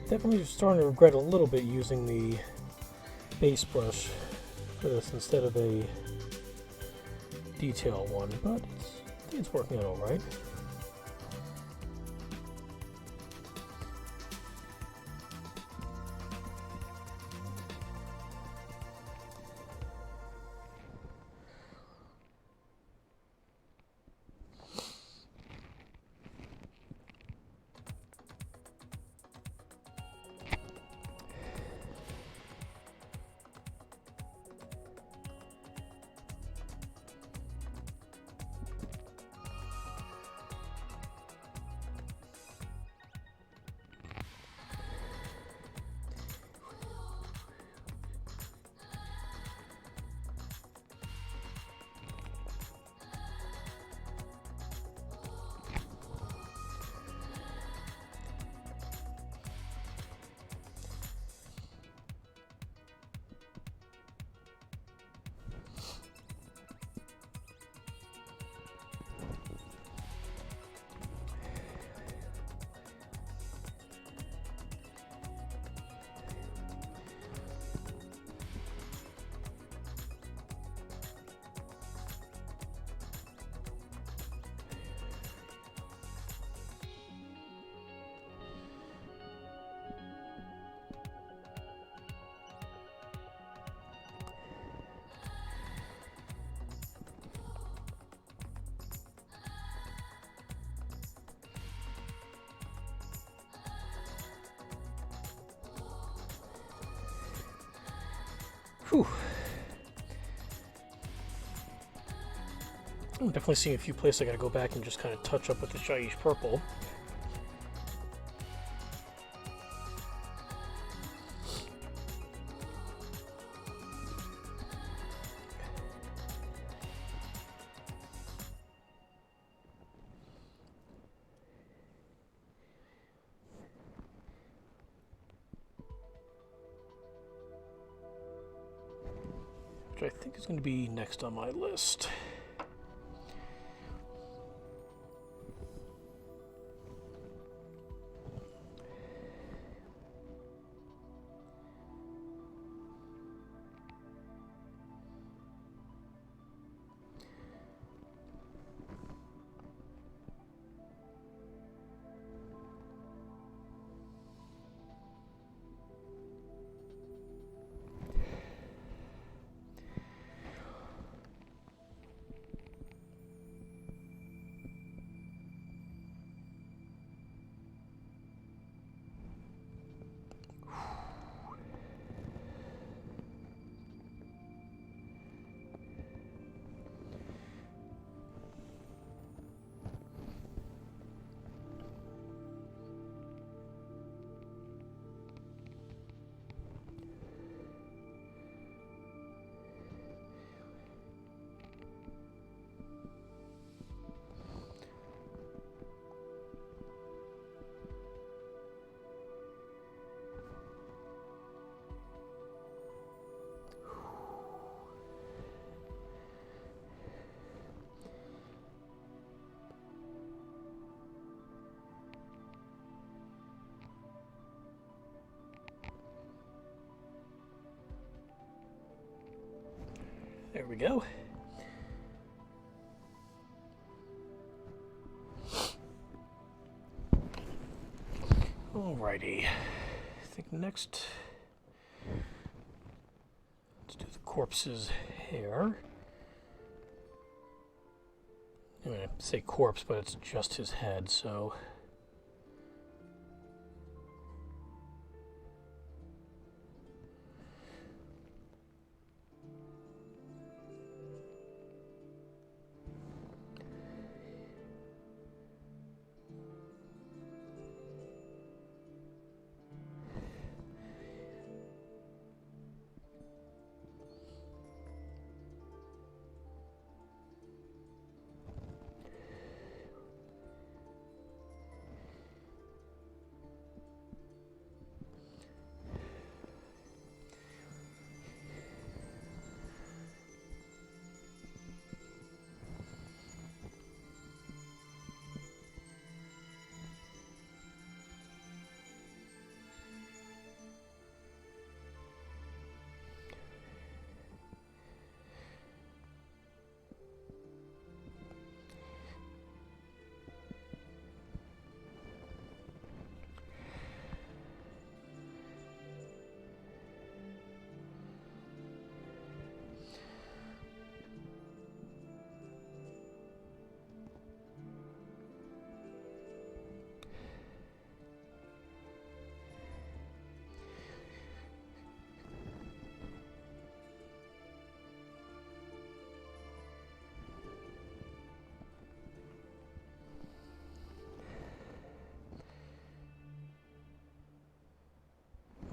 Definitely starting to regret a little bit using the base brush for this instead of a detail one, but I think it's working out alright. Whew. I'm definitely seeing a few places I gotta go back and just kind of touch up with the Shaiish purple. Which I think is going to be next on my list. There we go. Alrighty. I think next, let's do the corpse's hair. I'm going to say corpse, but it's just his head, so...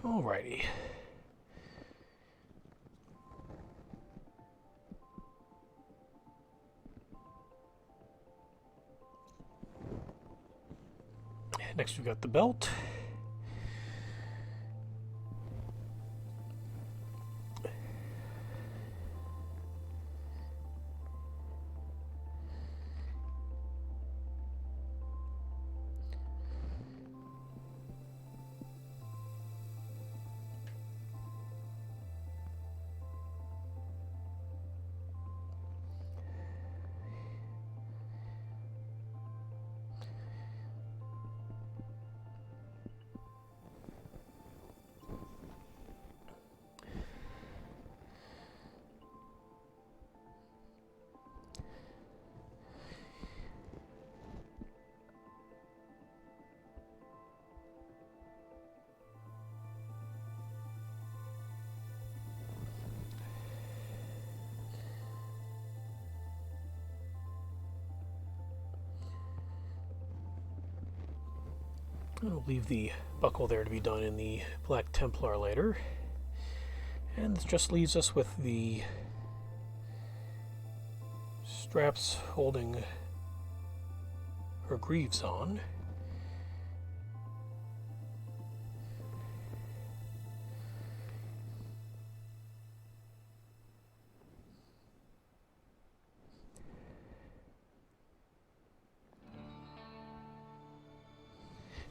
Alrighty. Next we've got the belt. I'll leave the buckle there to be done in the Black Templar later. And this just leaves us with the straps holding her greaves on.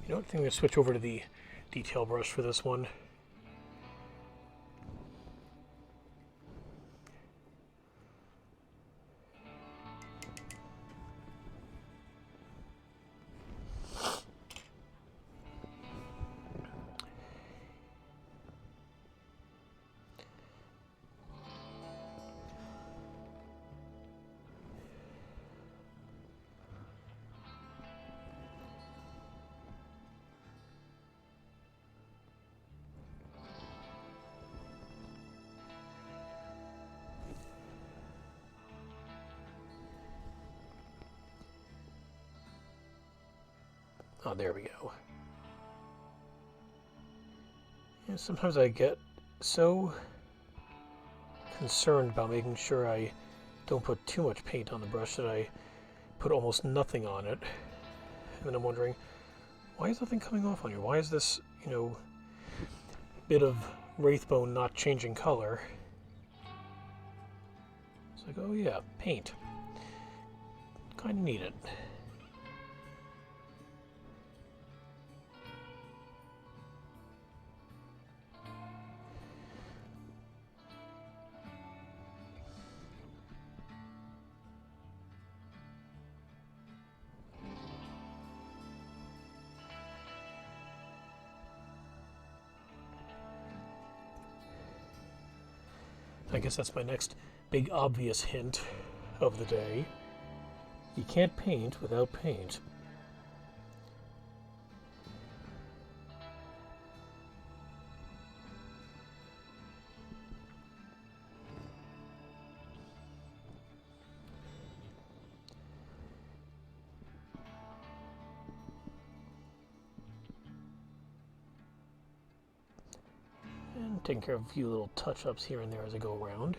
You know what, I think I'm going to switch over to the detail brush for this one. Oh, there we go. Yeah, sometimes I get so concerned about making sure I don't put too much paint on the brush that I put almost nothing on it. And then I'm wondering, why is nothing coming off on here? Why is this, you know, bit of wraithbone not changing color? It's like, oh yeah, paint. Kind of need it. I guess that's my next big obvious hint of the day. You can't paint without paint. And taking care of a few little touch-ups here and there as I go around.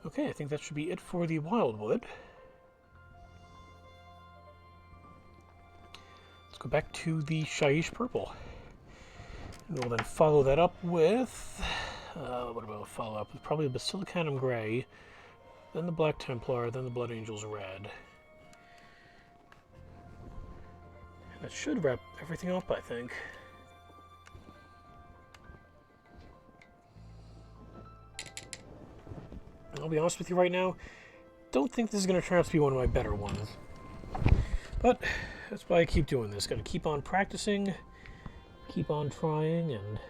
Okay, I think that should be it for the Wildwood. Let's go back to the Shaiish Purple. And we'll then follow that up with... what do I follow up with? Probably the Basilicanum Grey, then the Black Templar, then the Blood Angels Red. And that should wrap everything up, I think. I'll be honest with you right now, don't think this is going to turn out to be one of my better ones. But that's why I keep doing this. Got to keep on practicing, keep on trying, and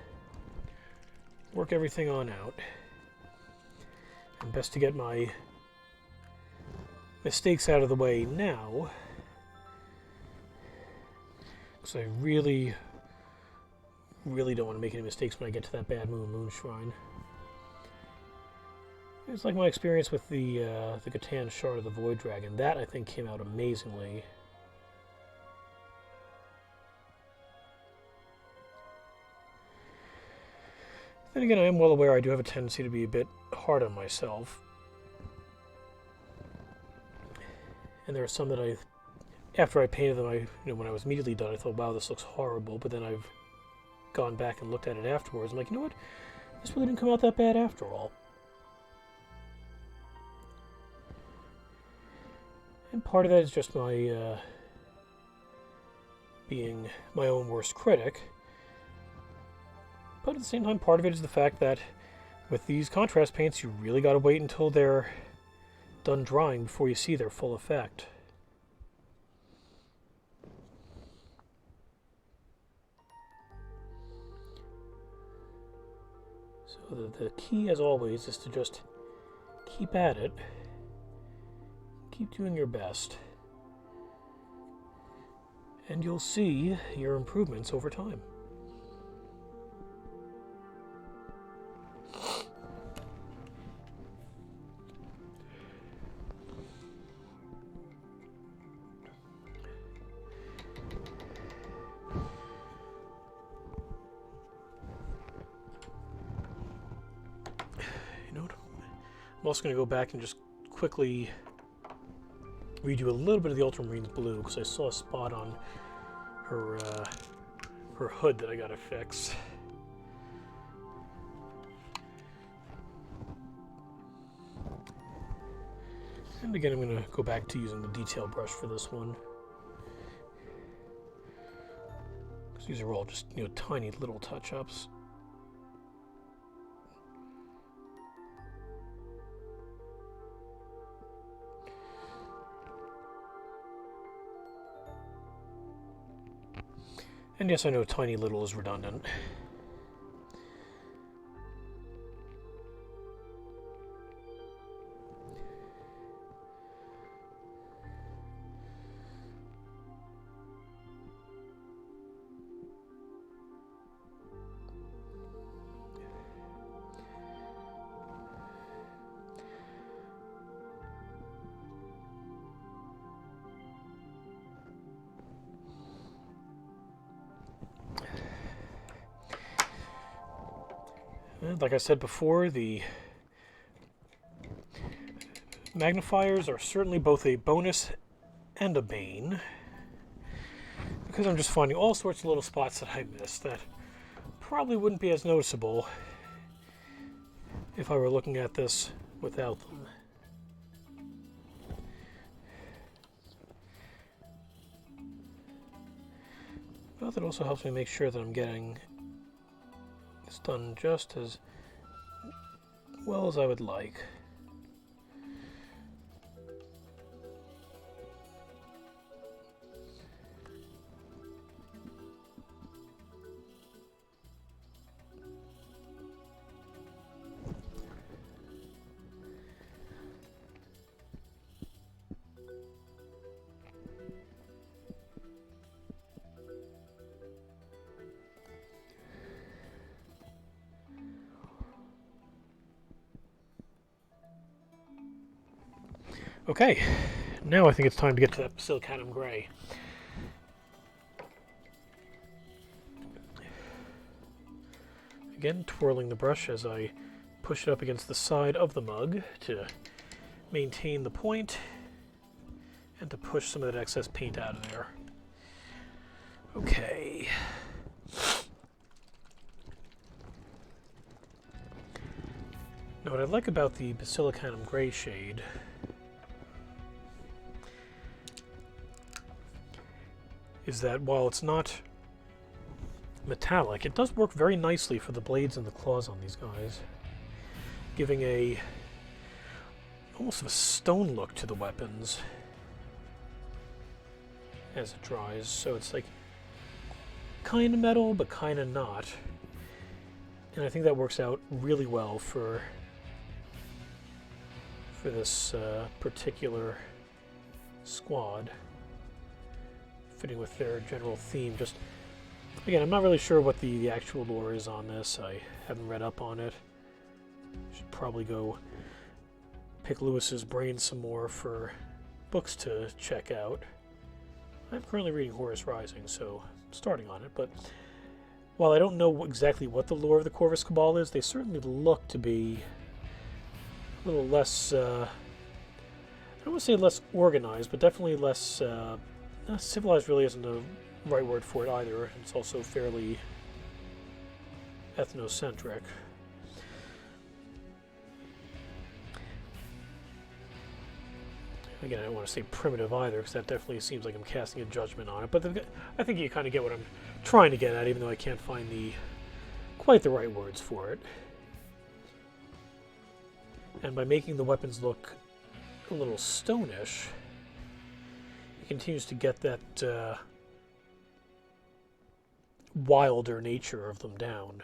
work everything on out. And best to get my mistakes out of the way now, because I really don't want to make any mistakes when I get to that Bad Moon Shrine. It's like my experience with the Catan Shard of the Void Dragon. That, I think, came out amazingly. Then again, I am well aware I do have a tendency to be a bit hard on myself. And there are some that after I painted them, when I was immediately done, I thought, wow, this looks horrible. But then I've gone back and looked at it afterwards. I'm like, you know what? This really didn't come out that bad after all. And part of that is just my being my own worst critic. But at the same time, part of it is the fact that with these contrast paints, you really got to wait until they're done drying before you see their full effect. So the key, as always, is to just keep at it. Keep doing your best, and you'll see your improvements over time. You know what? I'm also going to go back and just quickly redo a little bit of the Ultramarines Blue, because I saw a spot on her hood that I gotta fix. And again, I'm gonna go back to using the detail brush for this one, because these are all just, tiny little touch-ups. And yes, I know tiny little is redundant. And like I said before, the magnifiers are certainly both a bonus and a bane, because I'm just finding all sorts of little spots that I missed that probably wouldn't be as noticeable if I were looking at this without them. But that also helps me make sure that I'm getting this done just as well as I would like. Okay, now I think it's time to get to that Basilicanum Grey. Again, twirling the brush as I push it up against the side of the mug to maintain the point and to push some of that excess paint out of there. Okay. Now what I like about the Basilicanum Gray shade is that while it's not metallic, it does work very nicely for the blades and the claws on these guys, giving a almost of a stone look to the weapons as it dries. So it's like kind of metal, but kind of not. And I think that works out really well for this particular squad, fitting with their general theme. Just again, I'm not really sure what the actual lore is on this. I haven't read up on it. Should probably go pick Lewis's brain some more for books to check out. I'm currently reading Horus Rising, so I'm starting on it, but while I don't know exactly what the lore of the Corvus Cabal is, they certainly look to be a little less, I don't want to say less organized, but definitely less, civilized really isn't the right word for it either. It's also fairly ethnocentric. Again, I don't want to say primitive either, because that definitely seems like I'm casting a judgment on it. But I think you kind of get what I'm trying to get at, even though I can't find quite the right words for it. And by making the weapons look a little stonish, it continues to get that wilder nature of them down.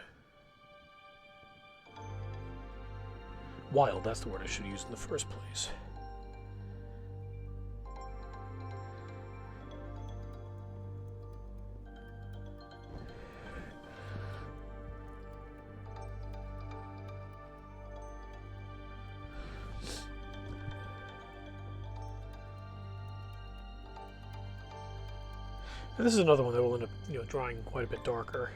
Wild, that's the word I should use in the first place. And this is another one that will end up, drying quite a bit darker.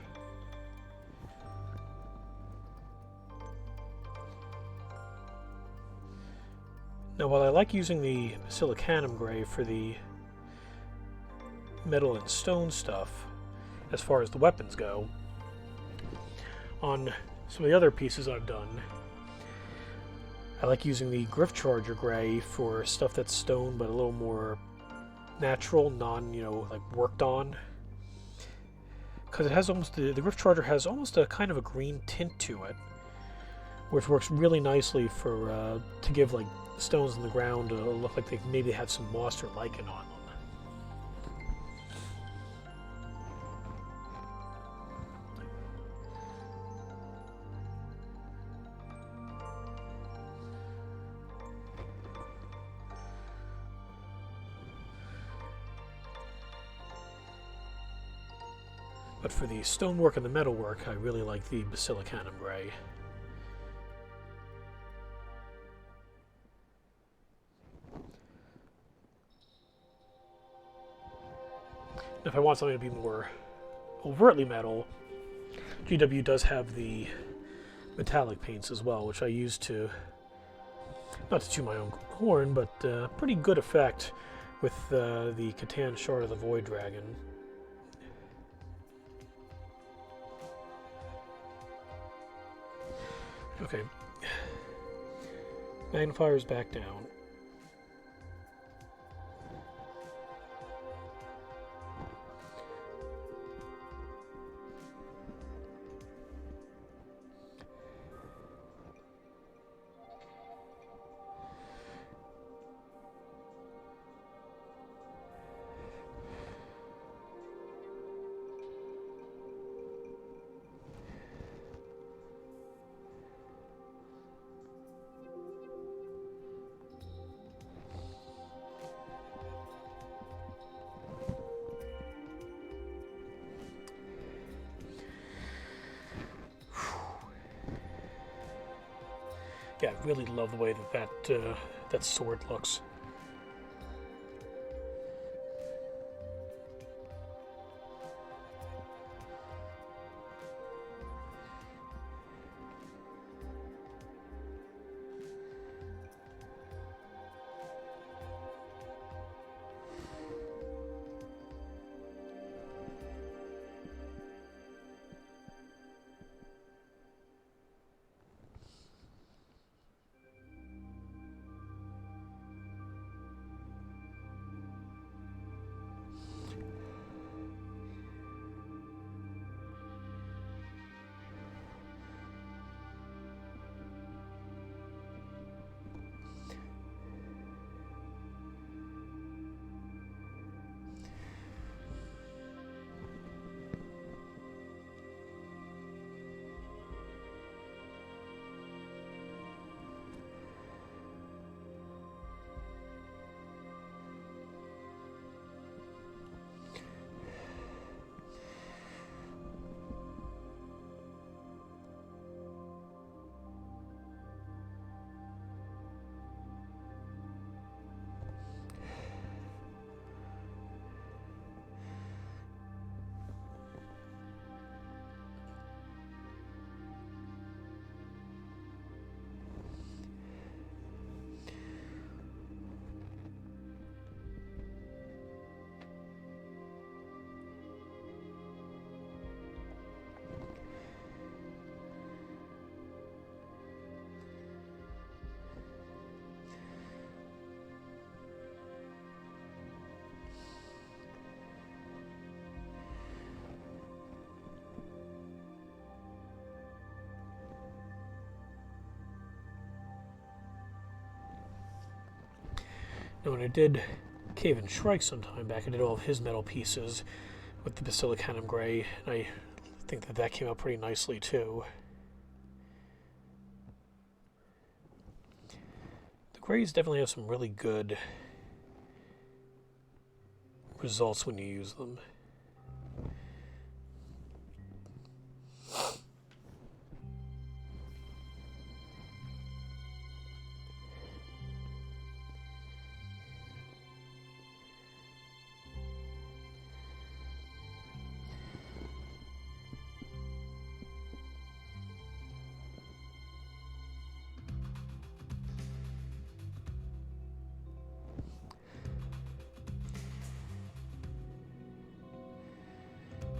Now, while I like using the Basilicanum Gray for the metal and stone stuff, as far as the weapons go, on some of the other pieces I've done, I like using the Griff Charger Gray for stuff that's stone, but a little more natural, like worked on, because it has almost the Griff Charger has almost a kind of a green tint to it, which works really nicely for to give like stones in the ground look like they maybe have some moss or lichen on them. But for the stonework and the metalwork, I really like the Basilicanum Gray. If I want something to be more overtly metal, GW does have the metallic paints as well, which I use to, not to chew my own horn, but pretty good effect with the Catan Shard of the Void Dragon. Okay, magnifier's back down. Yeah, I really love the way that sword looks. Now, when I did Cave and Shrike sometime back, I did all of his metal pieces with the Basilicanum Gray, and I think that that came out pretty nicely too. The Grays definitely have some really good results when you use them.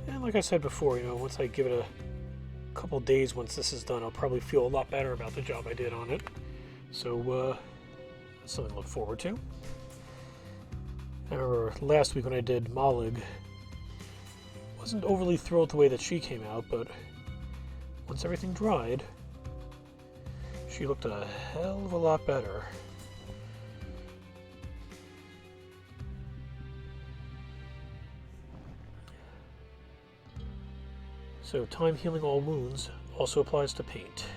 And like I said before, you know, once I give it a couple days, once this is done, I'll probably feel a lot better about the job I did on it. So, that's something to look forward to. I remember last week when I did Molig, wasn't overly thrilled with the way that she came out, but once everything dried, she looked a hell of a lot better. So, time healing all wounds also applies to paint.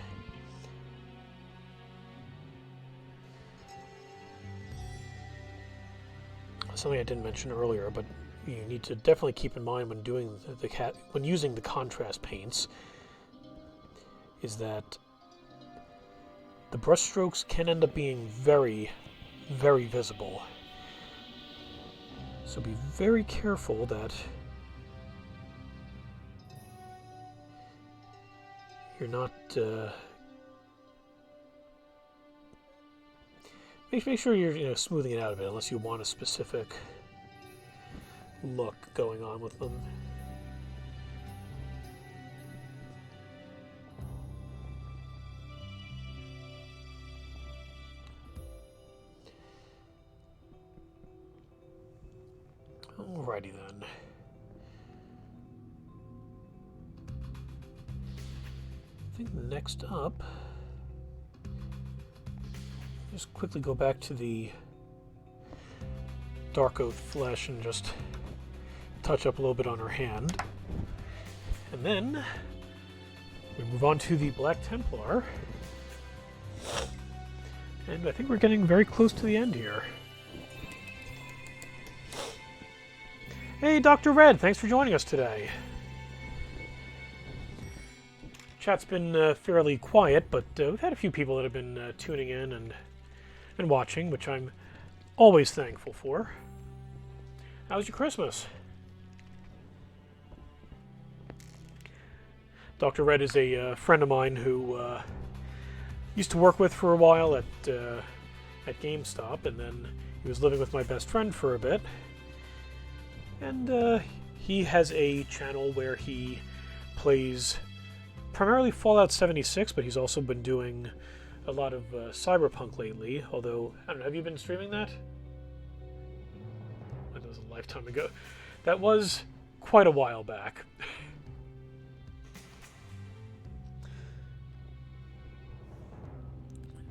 Something I didn't mention earlier, but you need to definitely keep in mind when doing when using the contrast paints, is that the brush strokes can end up being very, very visible. So be very careful that you're not, make sure you're smoothing it out a bit, unless you want a specific look going on with them. Alrighty then. I think next up, just quickly go back to the Dark Oath flesh and just touch up a little bit on her hand. And then we move on to the Black Templar. And I think we're getting very close to the end here. Hey, Dr. Red, thanks for joining us today. Chat's been fairly quiet, but we've had a few people that have been tuning in and watching, which I'm always thankful for. How was your Christmas? Dr. Red is a friend of mine who used to work with for a while at GameStop, and then he was living with my best friend for a bit. And he has a channel where he plays primarily Fallout 76, but he's also been doing a lot of Cyberpunk lately, although, I don't know, have you been streaming that? That was a lifetime ago. That was quite a while back.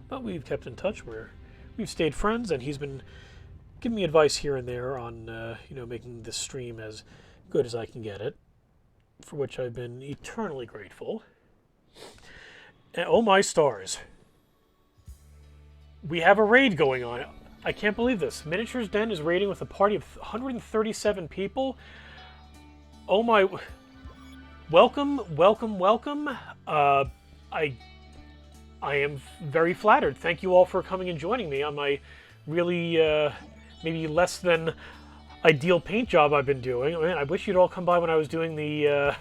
But we've kept in touch. We've stayed friends, and he's been giving me advice here and there on, making this stream as good as I can get it, for which I've been eternally grateful. And oh my stars. We have a raid going on. I can't believe this. MiniaturesDen is raiding with a party of 137 people. Oh my... Welcome, welcome, welcome. I am very flattered. Thank you all for coming and joining me on my really, maybe less than ideal paint job I've been doing. I mean, I wish you'd all come by when I was doing the,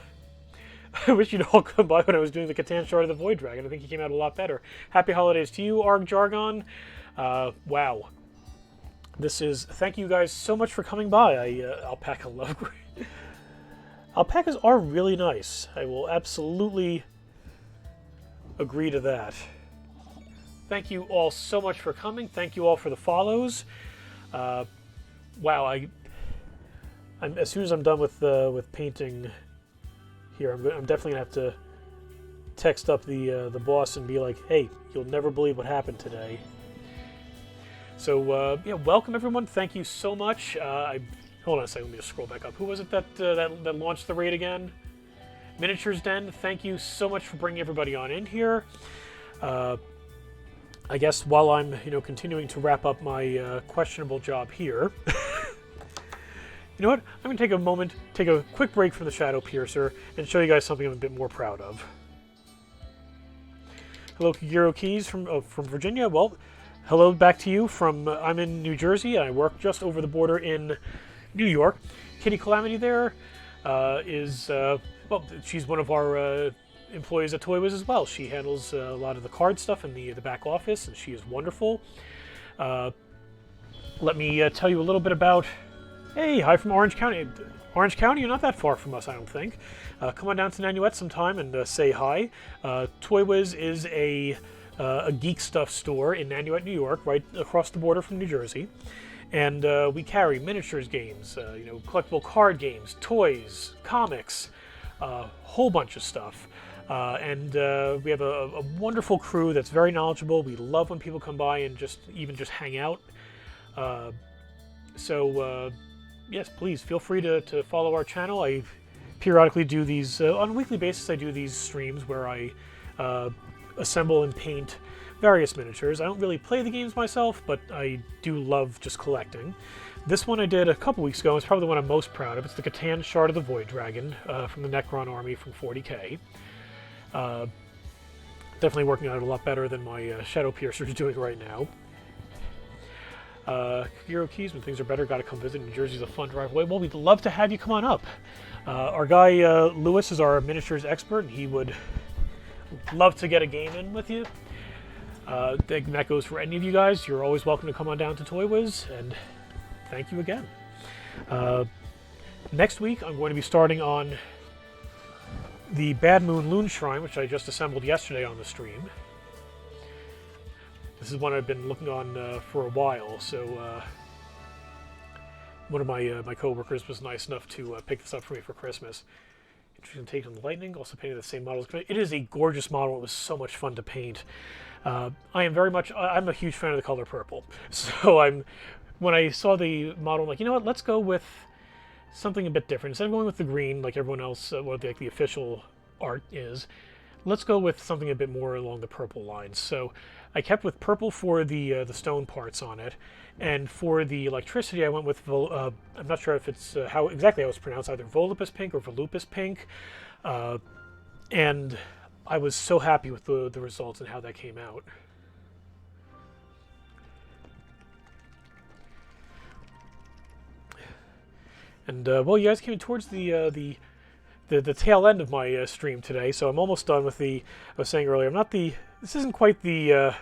I wish you'd all come by when I was doing the Catan Shard of the Void Dragon. I think he came out a lot better. Happy holidays to you, Arg Jargon. Wow. Thank you guys so much for coming by. Alpaca love. Alpacas are really nice. I will absolutely agree to that. Thank you all so much for coming. Thank you all for the follows. Wow, I'm as soon as I'm done with painting here, I'm definitely gonna have to text up the boss and be like, "Hey, you'll never believe what happened today." So yeah, welcome everyone. Thank you so much. Hold on a second. Let me just scroll back up. Who was it that launched the raid again? MiniaturesDen. Thank you so much for bringing everybody on in here. I guess while I'm continuing to wrap up my questionable job here. You know what? I'm going to take a moment, take a quick break from the Shadow Piercer, and show you guys something I'm a bit more proud of. Hello, Kagiro Keys from Virginia. Well, hello back to you from, I'm in New Jersey, and I work just over the border in New York. Kitty Calamity there is, well, she's one of our employees at ToyWiz as well. She handles a lot of the card stuff in the back office, and she is wonderful. Let me tell you a little bit about... Hey, hi from Orange County. Orange County, you're not that far from us, I don't think. Come on down to Nanuet sometime and say hi. ToyWiz is a geek stuff store in Nanuet, New York, right across the border from New Jersey. And we carry miniatures games, collectible card games, toys, comics, a whole bunch of stuff. And we have a wonderful crew that's very knowledgeable. We love when people come by and just hang out. Yes, please feel free to follow our channel. I periodically do these, on a weekly basis I do these streams where I assemble and paint various miniatures. I don't really play the games myself, but I do love just collecting. This one I did a couple weeks ago. It's probably the one I'm most proud of. It's the Catan Shard of the Void Dragon from the Necron army from 40k. Definitely working out a lot better than my Shadow Piercer is doing right now. Hero Keys, when things are better, gotta come visit. New Jersey's a fun drive away. Well, we'd love to have you come on up. Our guy Lewis is our miniatures expert, and he would love to get a game in with you. That goes for any of you guys. You're always welcome to come on down to ToyWiz, and thank you again. Next week, I'm going to be starting on the Bad Moon Loon Shrine, which I just assembled yesterday on the stream. This is one I've been looking on for a while, so one of my co-workers was nice enough to pick this up for me for Christmas. Interesting take on the Lightning, also painted the same model. It is a gorgeous model. It was so much fun to paint. I'm a huge fan of the color purple, so when I saw the model, I'm like, you know what, let's go with something a bit different. Instead of going with the green like everyone else, what the official art is, let's go with something a bit more along the purple lines. So I kept with purple for the stone parts on it, and for the electricity I went with, I'm not sure if it's how exactly it's pronounced, either Volupus pink or Volupus pink, and I was so happy with the results and how that came out. And well, you guys came towards the tail end of my stream today, so I'm almost done with I was saying earlier, this isn't quite the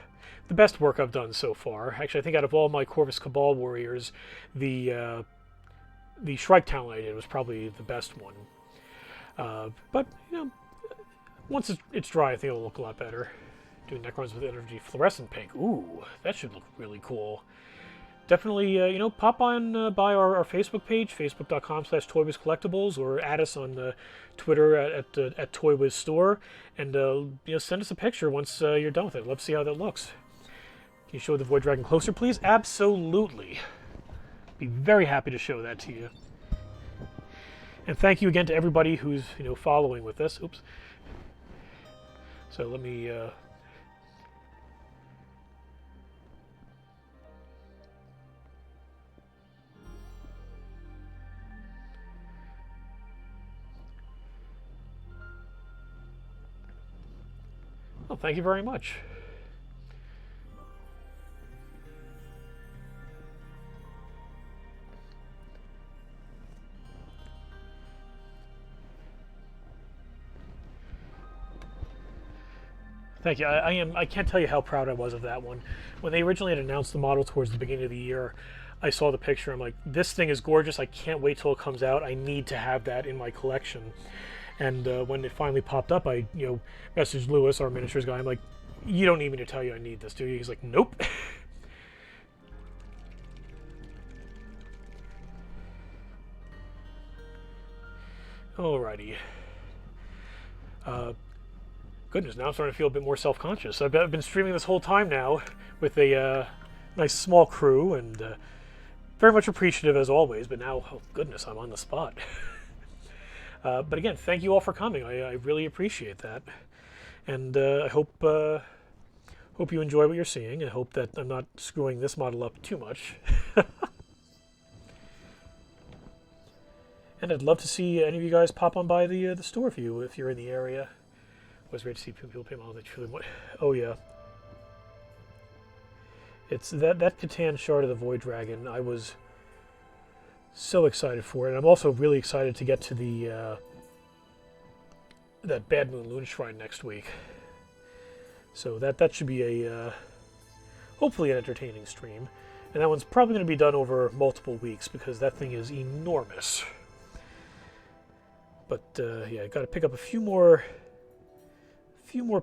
best work I've done so far. Actually, I think out of all my Corvus Cabal warriors, the Shrike talent I did was probably the best one. But, once it's dry, I think it'll look a lot better. Doing Necrons with energy fluorescent pink. Ooh, that should look really cool. Definitely, pop on by our Facebook page, facebook.com/ToyWizCollectibles, or add us on Twitter at ToyWiz Store, and send us a picture once you're done with it. I'd love to see how that looks. Can you show the Void Dragon closer, please? Absolutely. Be very happy to show that to you. And thank you again to everybody who's following with this. Oops. So let me. Well, thank you very much. Thank you. I can't tell you how proud I was of that one. When they originally had announced the model towards the beginning of the year, I saw the picture. I'm like, this thing is gorgeous. I can't wait till it comes out. I need to have that in my collection. And when it finally popped up, I messaged Lewis, our miniatures guy. I'm like, you don't need me to tell you I need this, do you? He's like, nope. Alrighty. Goodness, now I'm starting to feel a bit more self-conscious. I've been streaming this whole time now with a nice small crew, and very much appreciative as always. But now, oh goodness, I'm on the spot. But again, thank you all for coming. I really appreciate that, and I hope you enjoy what you're seeing. I hope that I'm not screwing this model up too much. And I'd love to see any of you guys pop on by the store if you're in the area. It was great to see people pay models. Oh yeah, it's that Catan Shard of the Void Dragon. I was so excited for it. And I'm also really excited to get to the that Bad Moon Loon Shrine next week. So that should be a hopefully an entertaining stream. And that one's probably going to be done over multiple weeks because that thing is enormous. But yeah, I got to pick up a few more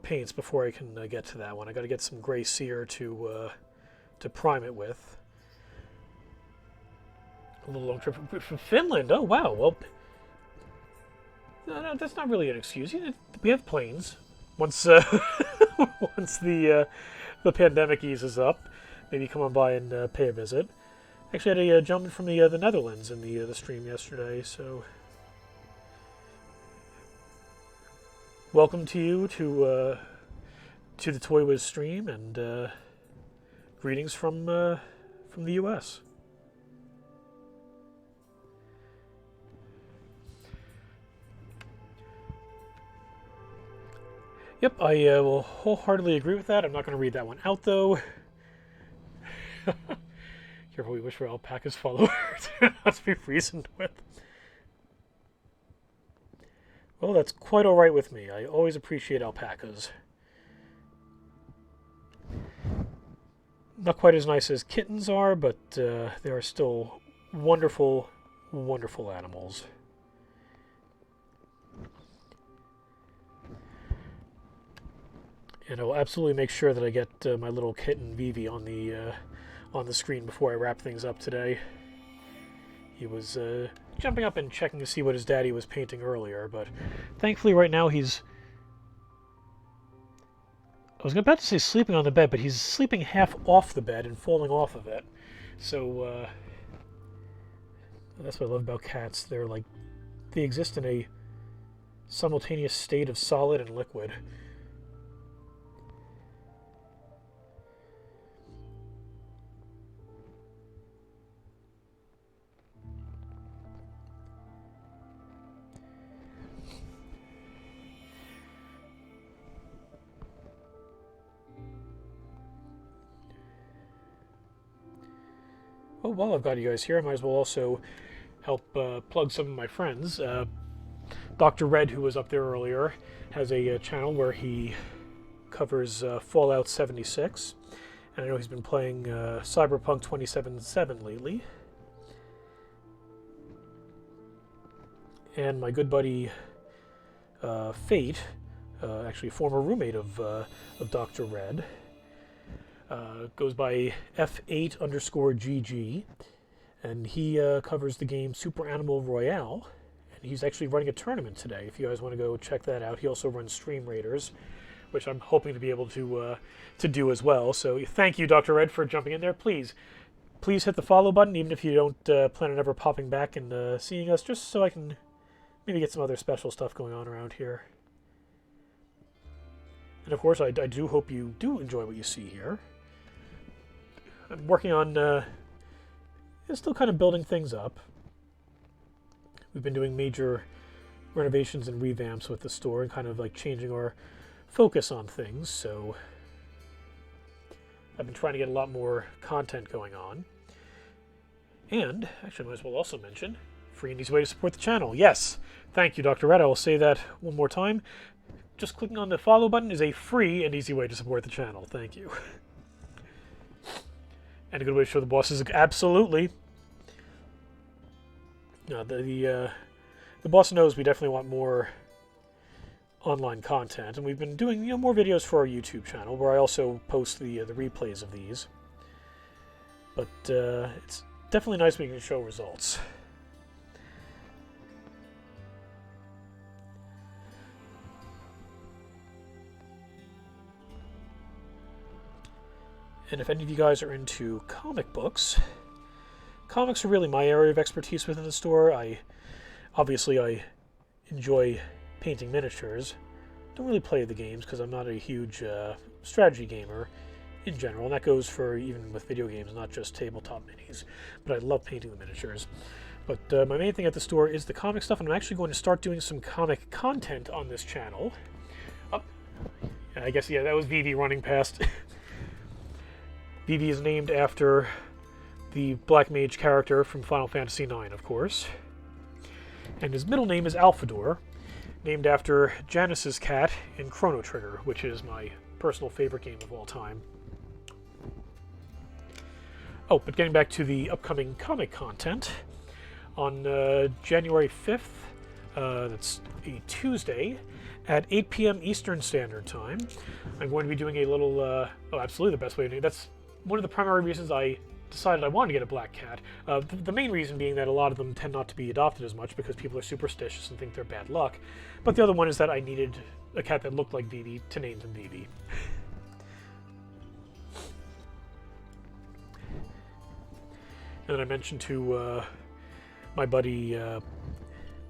paints before I can get to that one. I got to get some gray sear to prime it with. A little long trip from Finland. Oh wow. Well, no, that's not really an excuse. We have planes. Once once the pandemic eases up, maybe come on by and pay a visit. Actually, I had a gentleman from the Netherlands in the stream yesterday, so. Welcome to you to the ToyWiz stream, and greetings from the U.S. Yep, I will wholeheartedly agree with that. I'm not going to read that one out, though. Careful, we wish for alpacas followers not to be reasoned with. Well, that's quite all right with me. I always appreciate alpacas. Not quite as nice as kittens are, but they are still wonderful, wonderful animals. And I will absolutely make sure that I get my little kitten Vivi on the screen before I wrap things up today. He was jumping up and checking to see what his daddy was painting earlier, but thankfully right now he's... I was about to say sleeping on the bed, but he's sleeping half off the bed and falling off of it. So that's what I love about cats. They're like, they exist in a simultaneous state of solid and liquid. Oh, while I've got you guys here, I might as well also help plug some of my friends. Dr. Red, who was up there earlier, has a channel where he covers Fallout 76. And I know he's been playing Cyberpunk 2077 lately. And my good buddy Fate, actually a former roommate of Dr. Red, goes by F8_GG, and he covers the game Super Animal Royale, and he's actually running a tournament today. If you guys want to go check that out, he also runs Stream Raiders, which I'm hoping to be able to do as well. So thank you, Dr. Red, for jumping in there. Please hit the follow button, even if you don't plan on ever popping back and seeing us, just so I can maybe get some other special stuff going on around here. And of course, I do hope you do enjoy what you see here. I'm working on still kind of building things up. We've been doing major renovations and revamps with the store and kind of like changing our focus on things. So I've been trying to get a lot more content going on. And actually, I might as well also mention free and easy way to support the channel. Yes, thank you, Dr. Red. I will say that one more time. Just clicking on the follow button is a free and easy way to support the channel. Thank you. And a good way to show the bosses, absolutely. The boss knows we definitely want more online content, and we've been doing more videos for our YouTube channel, where I also post the replays of these. But it's definitely nice when you can show results. And if any of you guys are into comic books, comics are really my area of expertise within the store. Obviously I enjoy painting miniatures. Don't really play the games because I'm not a huge strategy gamer in general, and that goes for even with video games, not just tabletop minis. But I love painting the miniatures. But my main thing at the store is the comic stuff, and I'm actually going to start doing some comic content on this channel. Oh, I guess, yeah, that was Vivi running past. Vivi is named after the Black Mage character from Final Fantasy IX, of course. And his middle name is Alphador, named after Janus's cat in Chrono Trigger, which is my personal favorite game of all time. Oh, but getting back to the upcoming comic content, on January 5th, that's a Tuesday, at 8 p.m. Eastern Standard Time, I'm going to be doing a little, oh, absolutely the best way to do it. That's one of the primary reasons I decided I wanted to get a black cat. The main reason being that a lot of them tend not to be adopted as much because people are superstitious and think they're bad luck. But the other one is that I needed a cat that looked like Vivi to name them Vivi. And then I mentioned to my buddy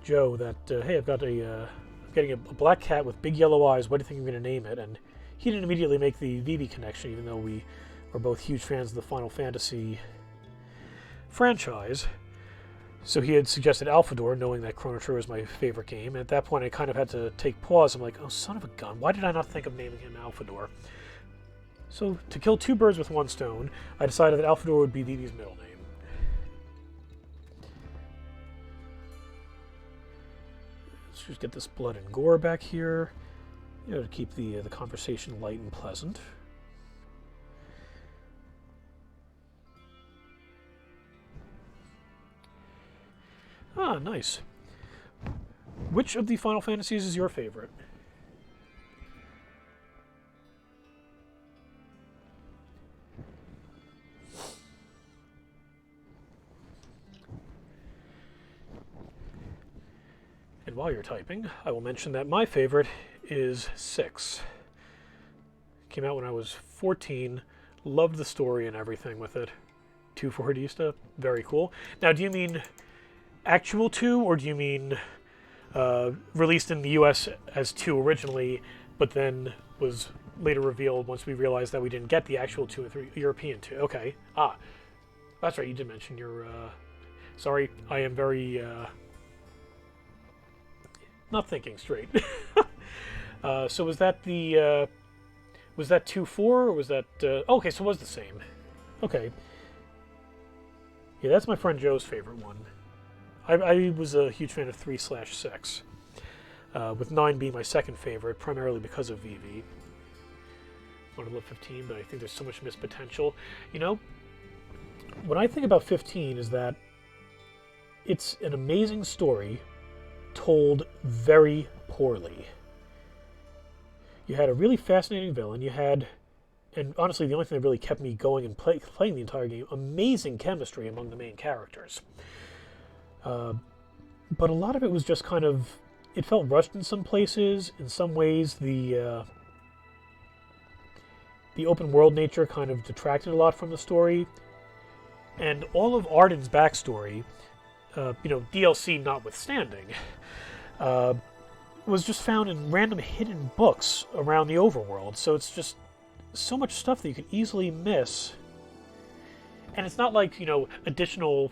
Joe that, hey, I've got getting a black cat with big yellow eyes. What do you think I'm going to name it? And he didn't immediately make the Vivi connection, even though we are both huge fans of the Final Fantasy franchise. So he had suggested Alphador, knowing that Chrono Trigger is my favorite game. And at that point, I kind of had to take pause. I'm like, oh, son of a gun. Why did I not think of naming him Alphador? So to kill two birds with one stone, I decided that Alphador would be Vivi's middle name. Let's just get this blood and gore back here, to keep the conversation light and pleasant. Ah, nice. Which of the Final Fantasies is your favorite? And while you're typing, I will mention that my favorite is 6. Came out when I was 14, loved the story and everything with it. 2 for Hordista, very cool. Now, do you mean actual 2, or do you mean released in the US as 2 originally, but then was later revealed once we realized that we didn't get the actual 2 and 3 European 2? Okay. Ah, that's right, you did mention your... sorry, I am very... not thinking straight. So was that the... was that 2-4, or was that... okay, so it was the same. Okay. Yeah, that's my friend Joe's favorite one. I was a huge fan of 3/6, with 9 being my second favorite, primarily because of Vivi. I want to love 15, but I think there's so much missed potential. You know, what I think about 15 is that it's an amazing story told very poorly. You had a really fascinating villain. You had, and honestly, the only thing that really kept me going and playing the entire game, amazing chemistry among the main characters. But a lot of it was just kind of, it felt rushed in some places. In some ways, the open world nature kind of detracted a lot from the story. And all of Arden's backstory, DLC notwithstanding, was just found in random hidden books around the overworld. So it's just so much stuff that you could easily miss. And it's not like, additional,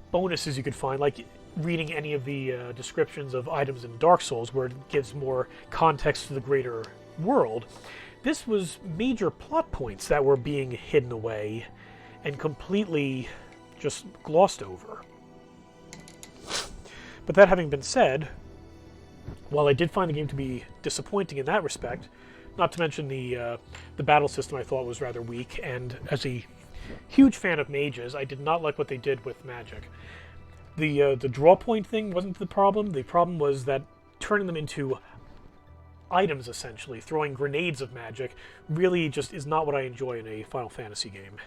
bonuses you could find, like reading any of the descriptions of items in Dark Souls, where it gives more context to the greater world. This was major plot points that were being hidden away and completely just glossed over. But that having been said, while I did find the game to be disappointing in that respect, not to mention the battle system I thought was rather weak, and as a huge fan of mages, I did not like what they did with magic. The draw point thing wasn't the problem. The problem was that turning them into items, essentially, throwing grenades of magic, really just is not what I enjoy in a Final Fantasy game.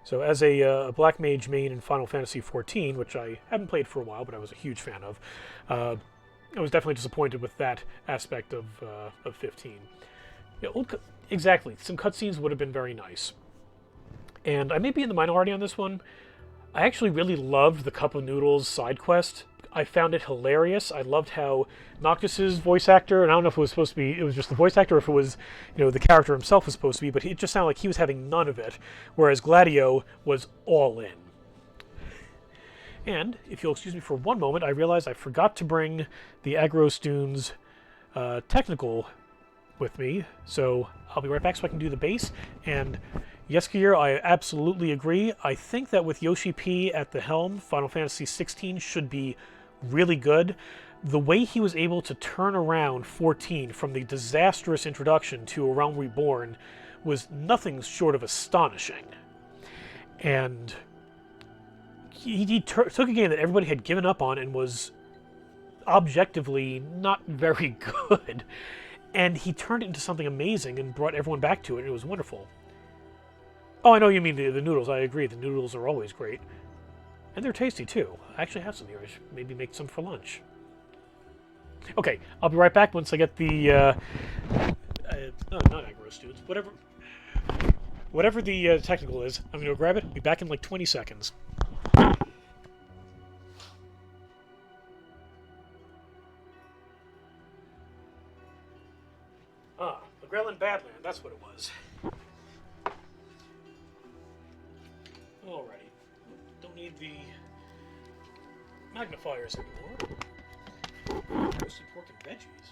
So as a Black Mage main in Final Fantasy XIV, which I haven't played for a while, but I was a huge fan of, I was definitely disappointed with that aspect of 15. Yeah, exactly. Some cutscenes would have been very nice. And I may be in the minority on this one. I actually really loved the Cup of Noodles side quest. I found it hilarious. I loved how Noctis's voice actor, and I don't know if it was supposed to be, it was just the voice actor, or if it was, the character himself was supposed to be, but it just sounded like he was having none of it, whereas Gladio was all in. And, if you'll excuse me for one moment, I realized I forgot to bring the Agrostoons technical with me, so I'll be right back so I can do the base. And yes, Gear, I absolutely agree. I think that with Yoshi P at the helm, Final Fantasy XVI should be really good. The way he was able to turn around 14 from the disastrous introduction to A Realm Reborn was nothing short of astonishing. And he took a game that everybody had given up on and was objectively not very good, and he turned it into something amazing and brought everyone back to it, and it was wonderful. Oh, I know you mean the noodles. I agree. The noodles are always great. And they're tasty, too. I actually have some here. I should maybe make some for lunch. Okay, I'll be right back once I get the... no, not Agrostoons. Whatever the technical is, I'm going to go grab it. I'll be back in like 20 seconds. Ah, Grelin Badland. That's what it was. Alrighty. Don't need the magnifiers anymore. Roasted pork and veggies.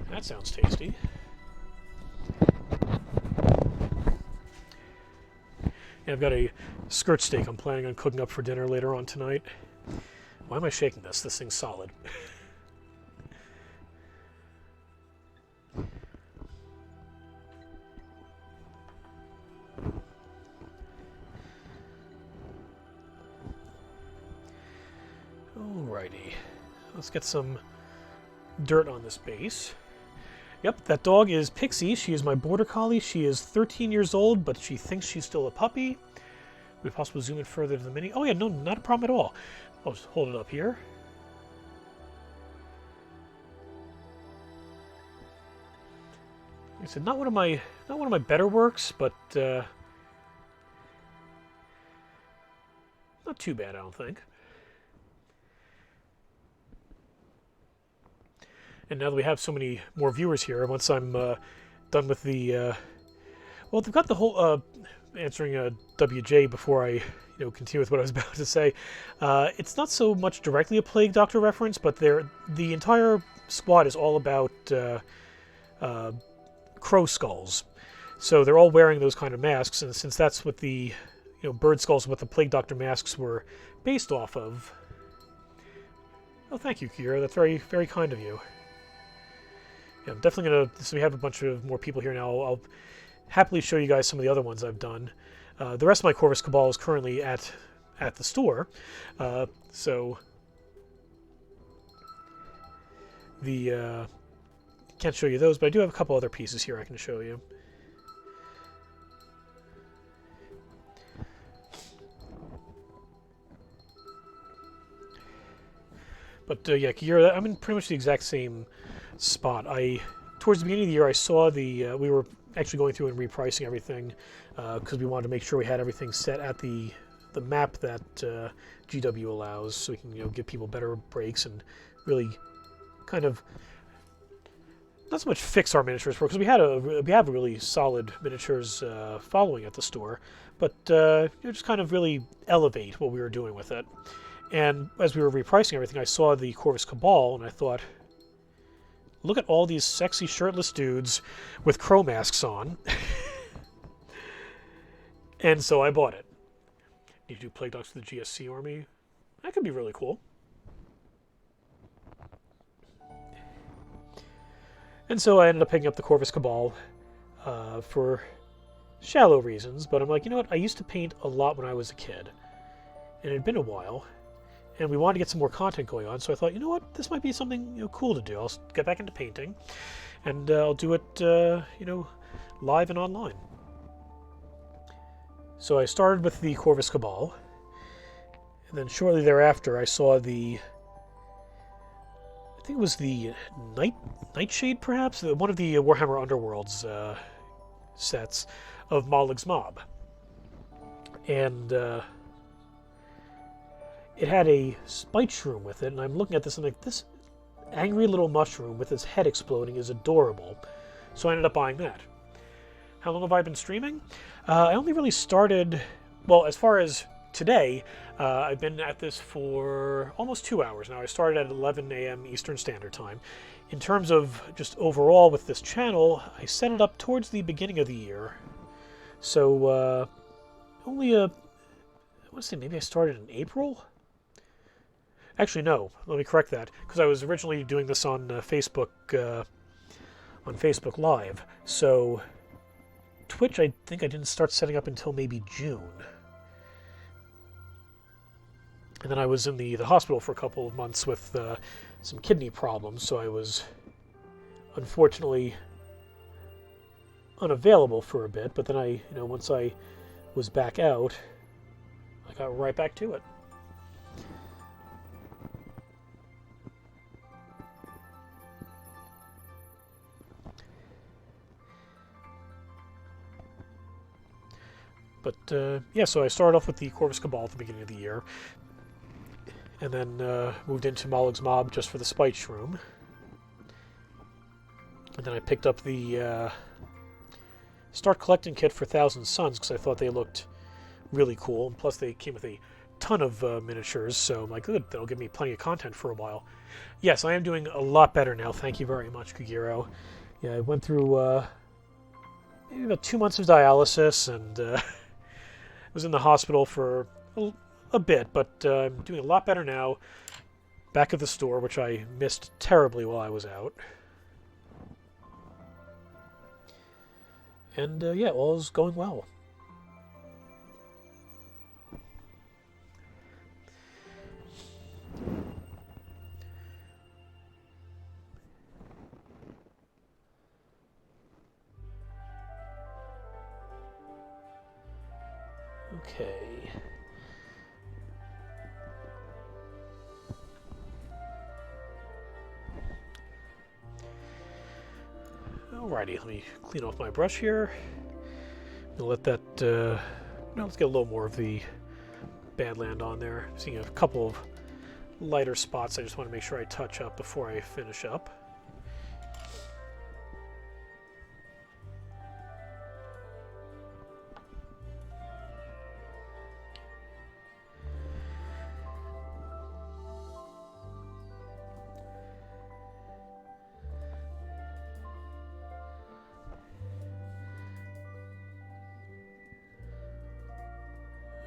That sounds tasty. Yeah, I've got a skirt steak I'm planning on cooking up for dinner later on tonight. Why am I shaking this? This thing's solid. Alrighty, let's get some dirt on this base. Yep, that dog is Pixie. She is my border collie. She is 13 years old, but she thinks she's still a puppy. Would it possible to zoom in further to the mini? Oh yeah, no, not a problem at all. I'll just hold it up here. Like I said, not one of my better works, but not too bad, I don't think. And now that we have so many more viewers here, once I'm done with the... well, they've got the whole... answering WJ before I continue with what I was about to say. It's not so much directly a Plague Doctor reference, but the entire squad is all about crow skulls. So they're all wearing those kind of masks, and since that's what the bird skulls, what the Plague Doctor masks were based off of... Oh, thank you, Kira. That's very, very kind of you. Yeah, I'm definitely going to... So we have a bunch of more people here now. I'll happily show you guys some of the other ones I've done. The rest of my Corvus Cabal is currently at the store. So... Can't show you those, but I do have a couple other pieces here I can show you. But yeah, Kira, I'm in pretty much the exact same spot. Towards the beginning of the year, I saw we were actually going through and repricing everything because we wanted to make sure we had everything set at the map that GW allows, so we can give people better breaks and really kind of not so much fix our miniatures because we have a really solid miniatures following at the store, but just kind of really elevate what we were doing with it. And as we were repricing everything, I saw the Corvus Cabal, and I thought, look at all these sexy shirtless dudes with crow masks on. And so I bought it. Need to do Plague Dogs for the GSC army. That could be really cool. And so I ended up picking up the Corvus Cabal for shallow reasons. But I'm like, you know what? I used to paint a lot when I was a kid. And it had been a while. And we wanted to get some more content going on, so I thought, you know what, this might be something cool to do. I'll get back into painting, and I'll do it, live and online. So I started with the Corvus Cabal, and then shortly thereafter I saw I think it was the Nightshade, perhaps? One of the Warhammer Underworlds sets of Malig's Mob. And it had a spite shroom with it, and I'm looking at this and I'm like, this angry little mushroom with his head exploding is adorable. So I ended up buying that. How long have I been streaming? I only really started, well, as far as today, I've been at this for almost 2 hours now. I started at 11 a.m. Eastern Standard Time. In terms of just overall with this channel, I set it up towards the beginning of the year. So only I want to say maybe I started in April? Actually, no. Let me correct that, because I was originally doing this on Facebook Live. So Twitch, I think I didn't start setting up until maybe June. And then I was in the hospital for a couple of months with some kidney problems, so I was unfortunately unavailable for a bit. But then once I was back out, I got right back to it. But yeah, so I started off with the Corvus Cabal at the beginning of the year, and then moved into Malig's Mob just for the Spite Shroom. And then I picked up the Start Collecting Kit for Thousand Suns because I thought they looked really cool, and plus they came with a ton of miniatures, so I'm like, good, that'll give me plenty of content for a while. Yes, I am doing a lot better now, thank you very much, Kugiro. Yeah, I went through maybe about 2 months of dialysis, and was in the hospital for a bit, but I'm doing a lot better now. Back at the store, which I missed terribly while I was out. And yeah, all is going well. Okay. Alrighty, let me clean off my brush here. I'll let that, let's get a little more of the Badland on there. Seeing a couple of lighter spots I just want to make sure I touch up before I finish up.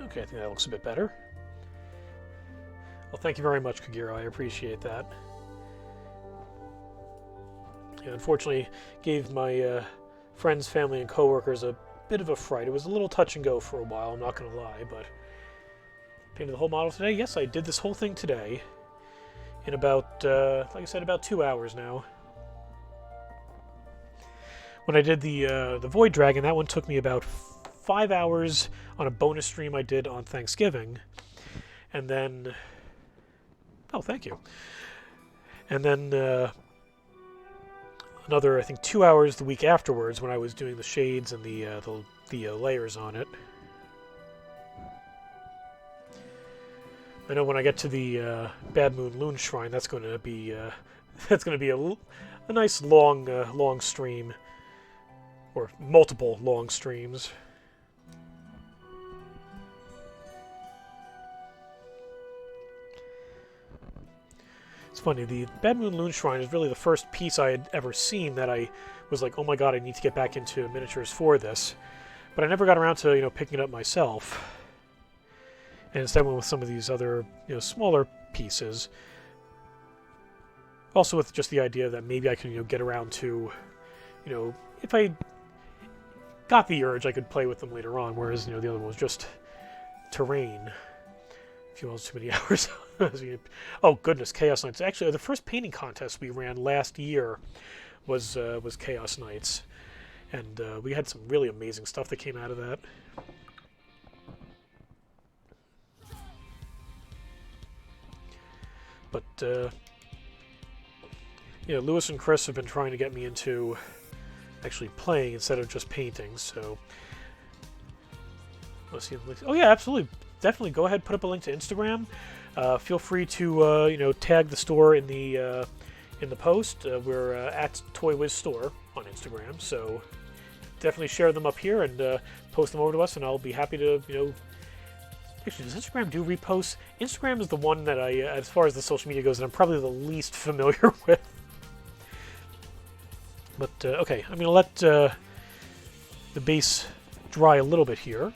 Okay, I think that looks a bit better. Well, thank you very much, Kagiro. I appreciate that. And unfortunately, gave my friends, family, and coworkers a bit of a fright. It was a little touch and go for a while, I'm not going to lie, but painted the whole model today. Yes, I did this whole thing today in about, like I said, about 2 hours now. When I did the Void Dragon, that one took me about 5 hours on a bonus stream I did on Thanksgiving. And then... Oh, thank you. And then another, I think, 2 hours the week afterwards when I was doing the shades and the layers on it. I know when I get to the Bad Moon Loon Shrine, that's going to be a nice long stream, or multiple long streams. It's funny, the Bad Moon Loon Shrine is really the first piece I had ever seen that I was like, oh my god, I need to get back into miniatures for this. But I never got around to, picking it up myself. And instead went with some of these other, smaller pieces. Also with just the idea that maybe I can, get around to, if I got the urge, I could play with them later on, whereas, the other one was just terrain. A few too many hours. Oh goodness, Chaos Knights. Actually, the first painting contest we ran last year was Chaos Knights, and we had some really amazing stuff that came out of that. But you know, Lewis and Chris have been trying to get me into actually playing instead of just painting, so let's see the links. Oh yeah, absolutely, definitely go ahead, put up a link to Instagram. Feel free to you know, tag the store in the post. We're at ToyWiz Store on Instagram, so definitely share them up here and post them over to us, and I'll be happy to, you know. Actually, does Instagram do reposts? Instagram is the one that I, as far as the social media goes, that I'm probably the least familiar with. But okay, I'm going to let the base dry a little bit here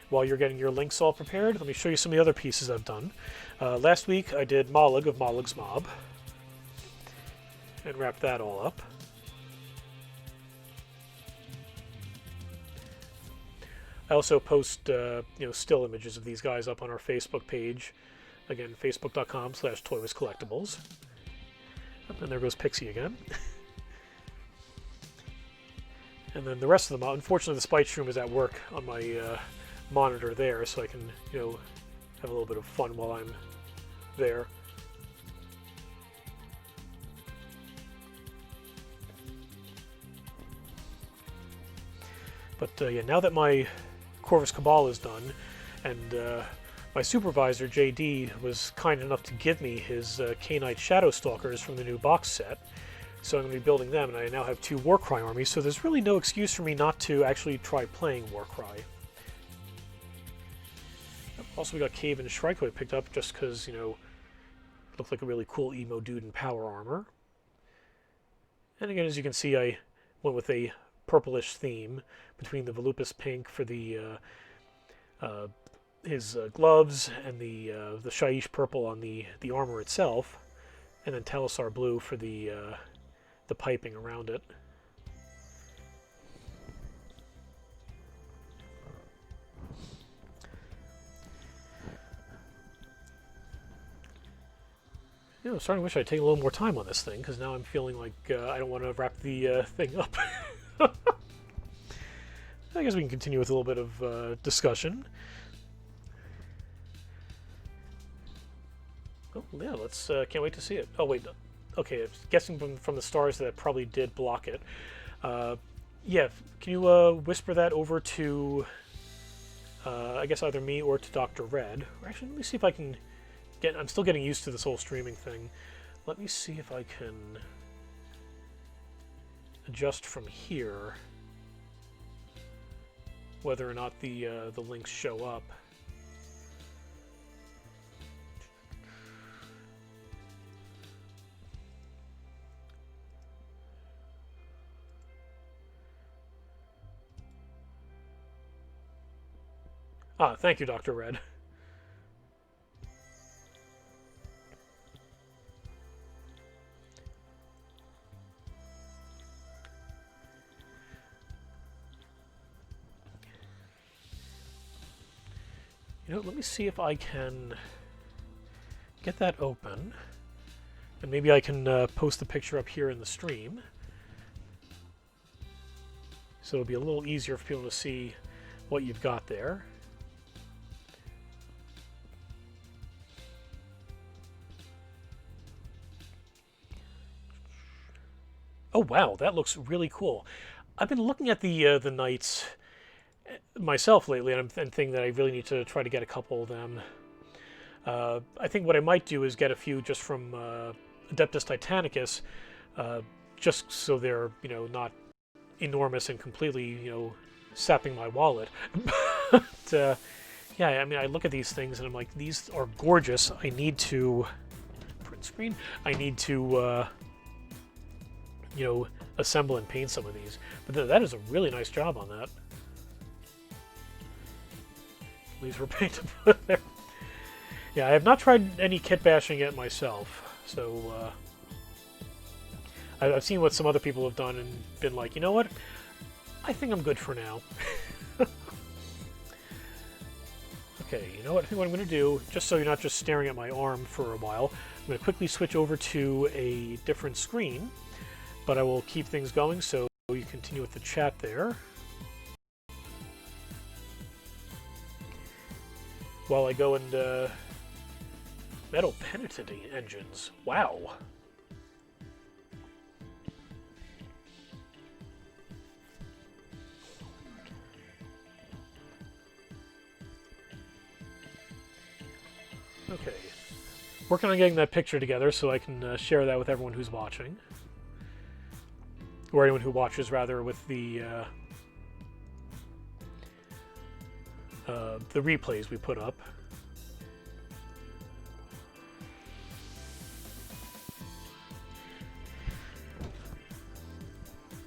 while you're getting your links all prepared. Let me show you some of the other pieces I've done. Last week I did Molig of Molig's Mob and wrapped that all up. I also post you know, still images of these guys up on our Facebook page. Again, facebook.com/ToyWizCollectibles. And there goes Pixie again. And then the rest of them, unfortunately the Spite Shroom is at work on my monitor there, so I can, you know, have a little bit of fun while I'm there. But yeah, now that my Corvus Cabal is done, and my supervisor JD was kind enough to give me his K-Knight Shadow Stalkers from the new box set, so I'm going to be building them, and I now have 2 WarCry armies, so there's really no excuse for me not to actually try playing WarCry. Also, we got Cave and Shrikewood picked up just because, you know, it looked like a really cool emo dude in power armor. And again, as you can see, I went with a purplish theme between the Volupus pink for the his gloves and the Shaiish purple on the armor itself, and then Talisar blue for the piping around it. You know, I'm starting to wish I'd take a little more time on this thing, because now I'm feeling like I don't want to wrap the thing up. I guess we can continue with a little bit of discussion. Oh, yeah, let's, can't wait to see it. Oh, wait, okay, I'm guessing from the stars that probably did block it. Yeah, can you whisper that over to, I guess either me or to Dr. Red? Or actually, let me see if I can get, I'm still getting used to this whole streaming thing. Let me see if I can adjust from here whether or not the links show up. Ah, thank you, Dr. Red. You know, let me see if I can get that open, and maybe I can post the picture up here in the stream, so it'll be a little easier for people to see what you've got there. Oh wow, that looks really cool. I've been looking at the knights myself lately, and I'm thinking that I really need to try to get a couple of them. I think what I might do is get a few just from Adeptus Titanicus, just so they're, you know, not enormous and completely, you know, sapping my wallet. But yeah, I mean, I look at these things and I'm like, these are gorgeous. I need to print screen. I need to you know, assemble and paint some of these. But that is a really nice job on that. These were painted there. Yeah, I have not tried any kit bashing yet myself, so I've seen what some other people have done and been like, you know what? I think I'm good for now. Okay, you know what? I think what I'm going to do, just so you're not just staring at my arm for a while, I'm going to quickly switch over to a different screen, but I will keep things going so you continue with the chat there. While I go and metal penitent engines. Wow. Okay. Working on getting that picture together so I can share that with everyone who's watching. Or anyone who watches, rather, with the replays we put up.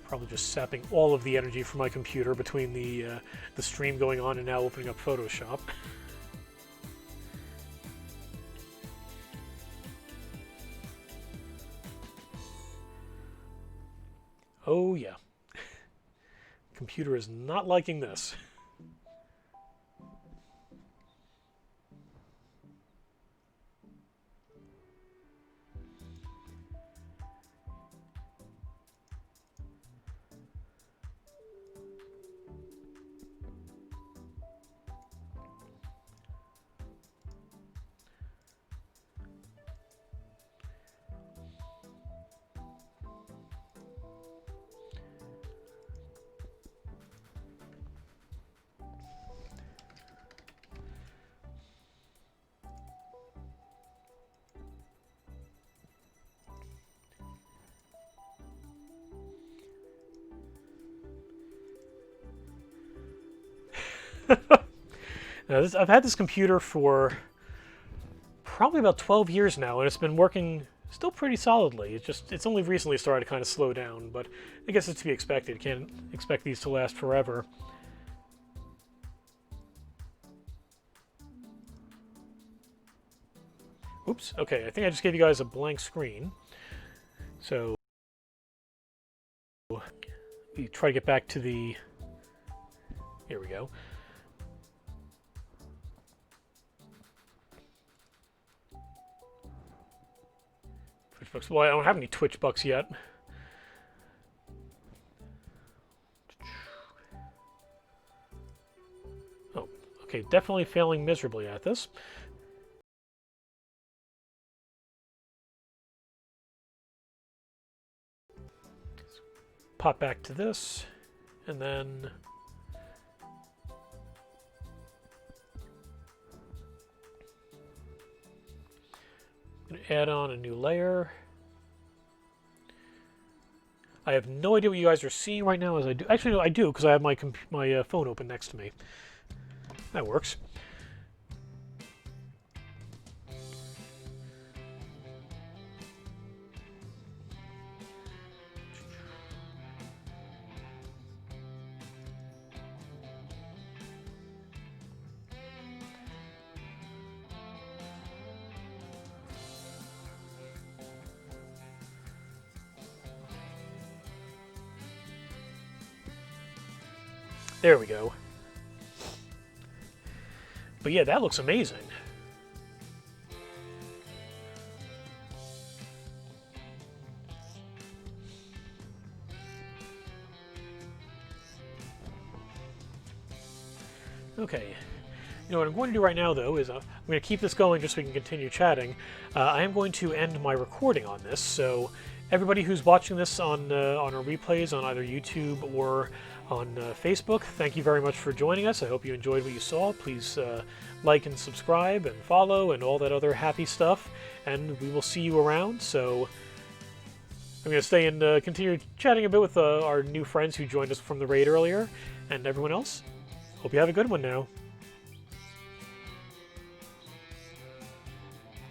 Probably just sapping all of the energy from my computer between the stream going on and now opening up Photoshop. Oh yeah. Computer is not liking this. Now I've had this computer for probably about 12 years now, and it's been working still pretty solidly. It's only recently started to kind of slow down, but I guess it's to be expected. Can't expect these to last forever. Oops, okay, I think I just gave you guys a blank screen. So we try to get back to the... Here we go. Twitch bucks. Well, I don't have any Twitch bucks yet. Oh, okay, definitely failing miserably at this. Pop back to this, and then I'm going to add on a new layer. I have no idea what you guys are seeing right now as I do. Actually, no, I do, because I have my phone open next to me. That works. There we go. But yeah, that looks amazing. Okay. You know what I'm going to do right now, though, is I'm going to keep this going just so we can continue chatting. I am going to end my recording on this, so everybody who's watching this on our replays on either YouTube or on Facebook, thank you very much for joining us. I hope you enjoyed what you saw. Please like and subscribe and follow and all that other happy stuff, and we will see you around. So I'm going to stay and continue chatting a bit with our new friends who joined us from the raid earlier, and everyone else. Hope you have a good one now.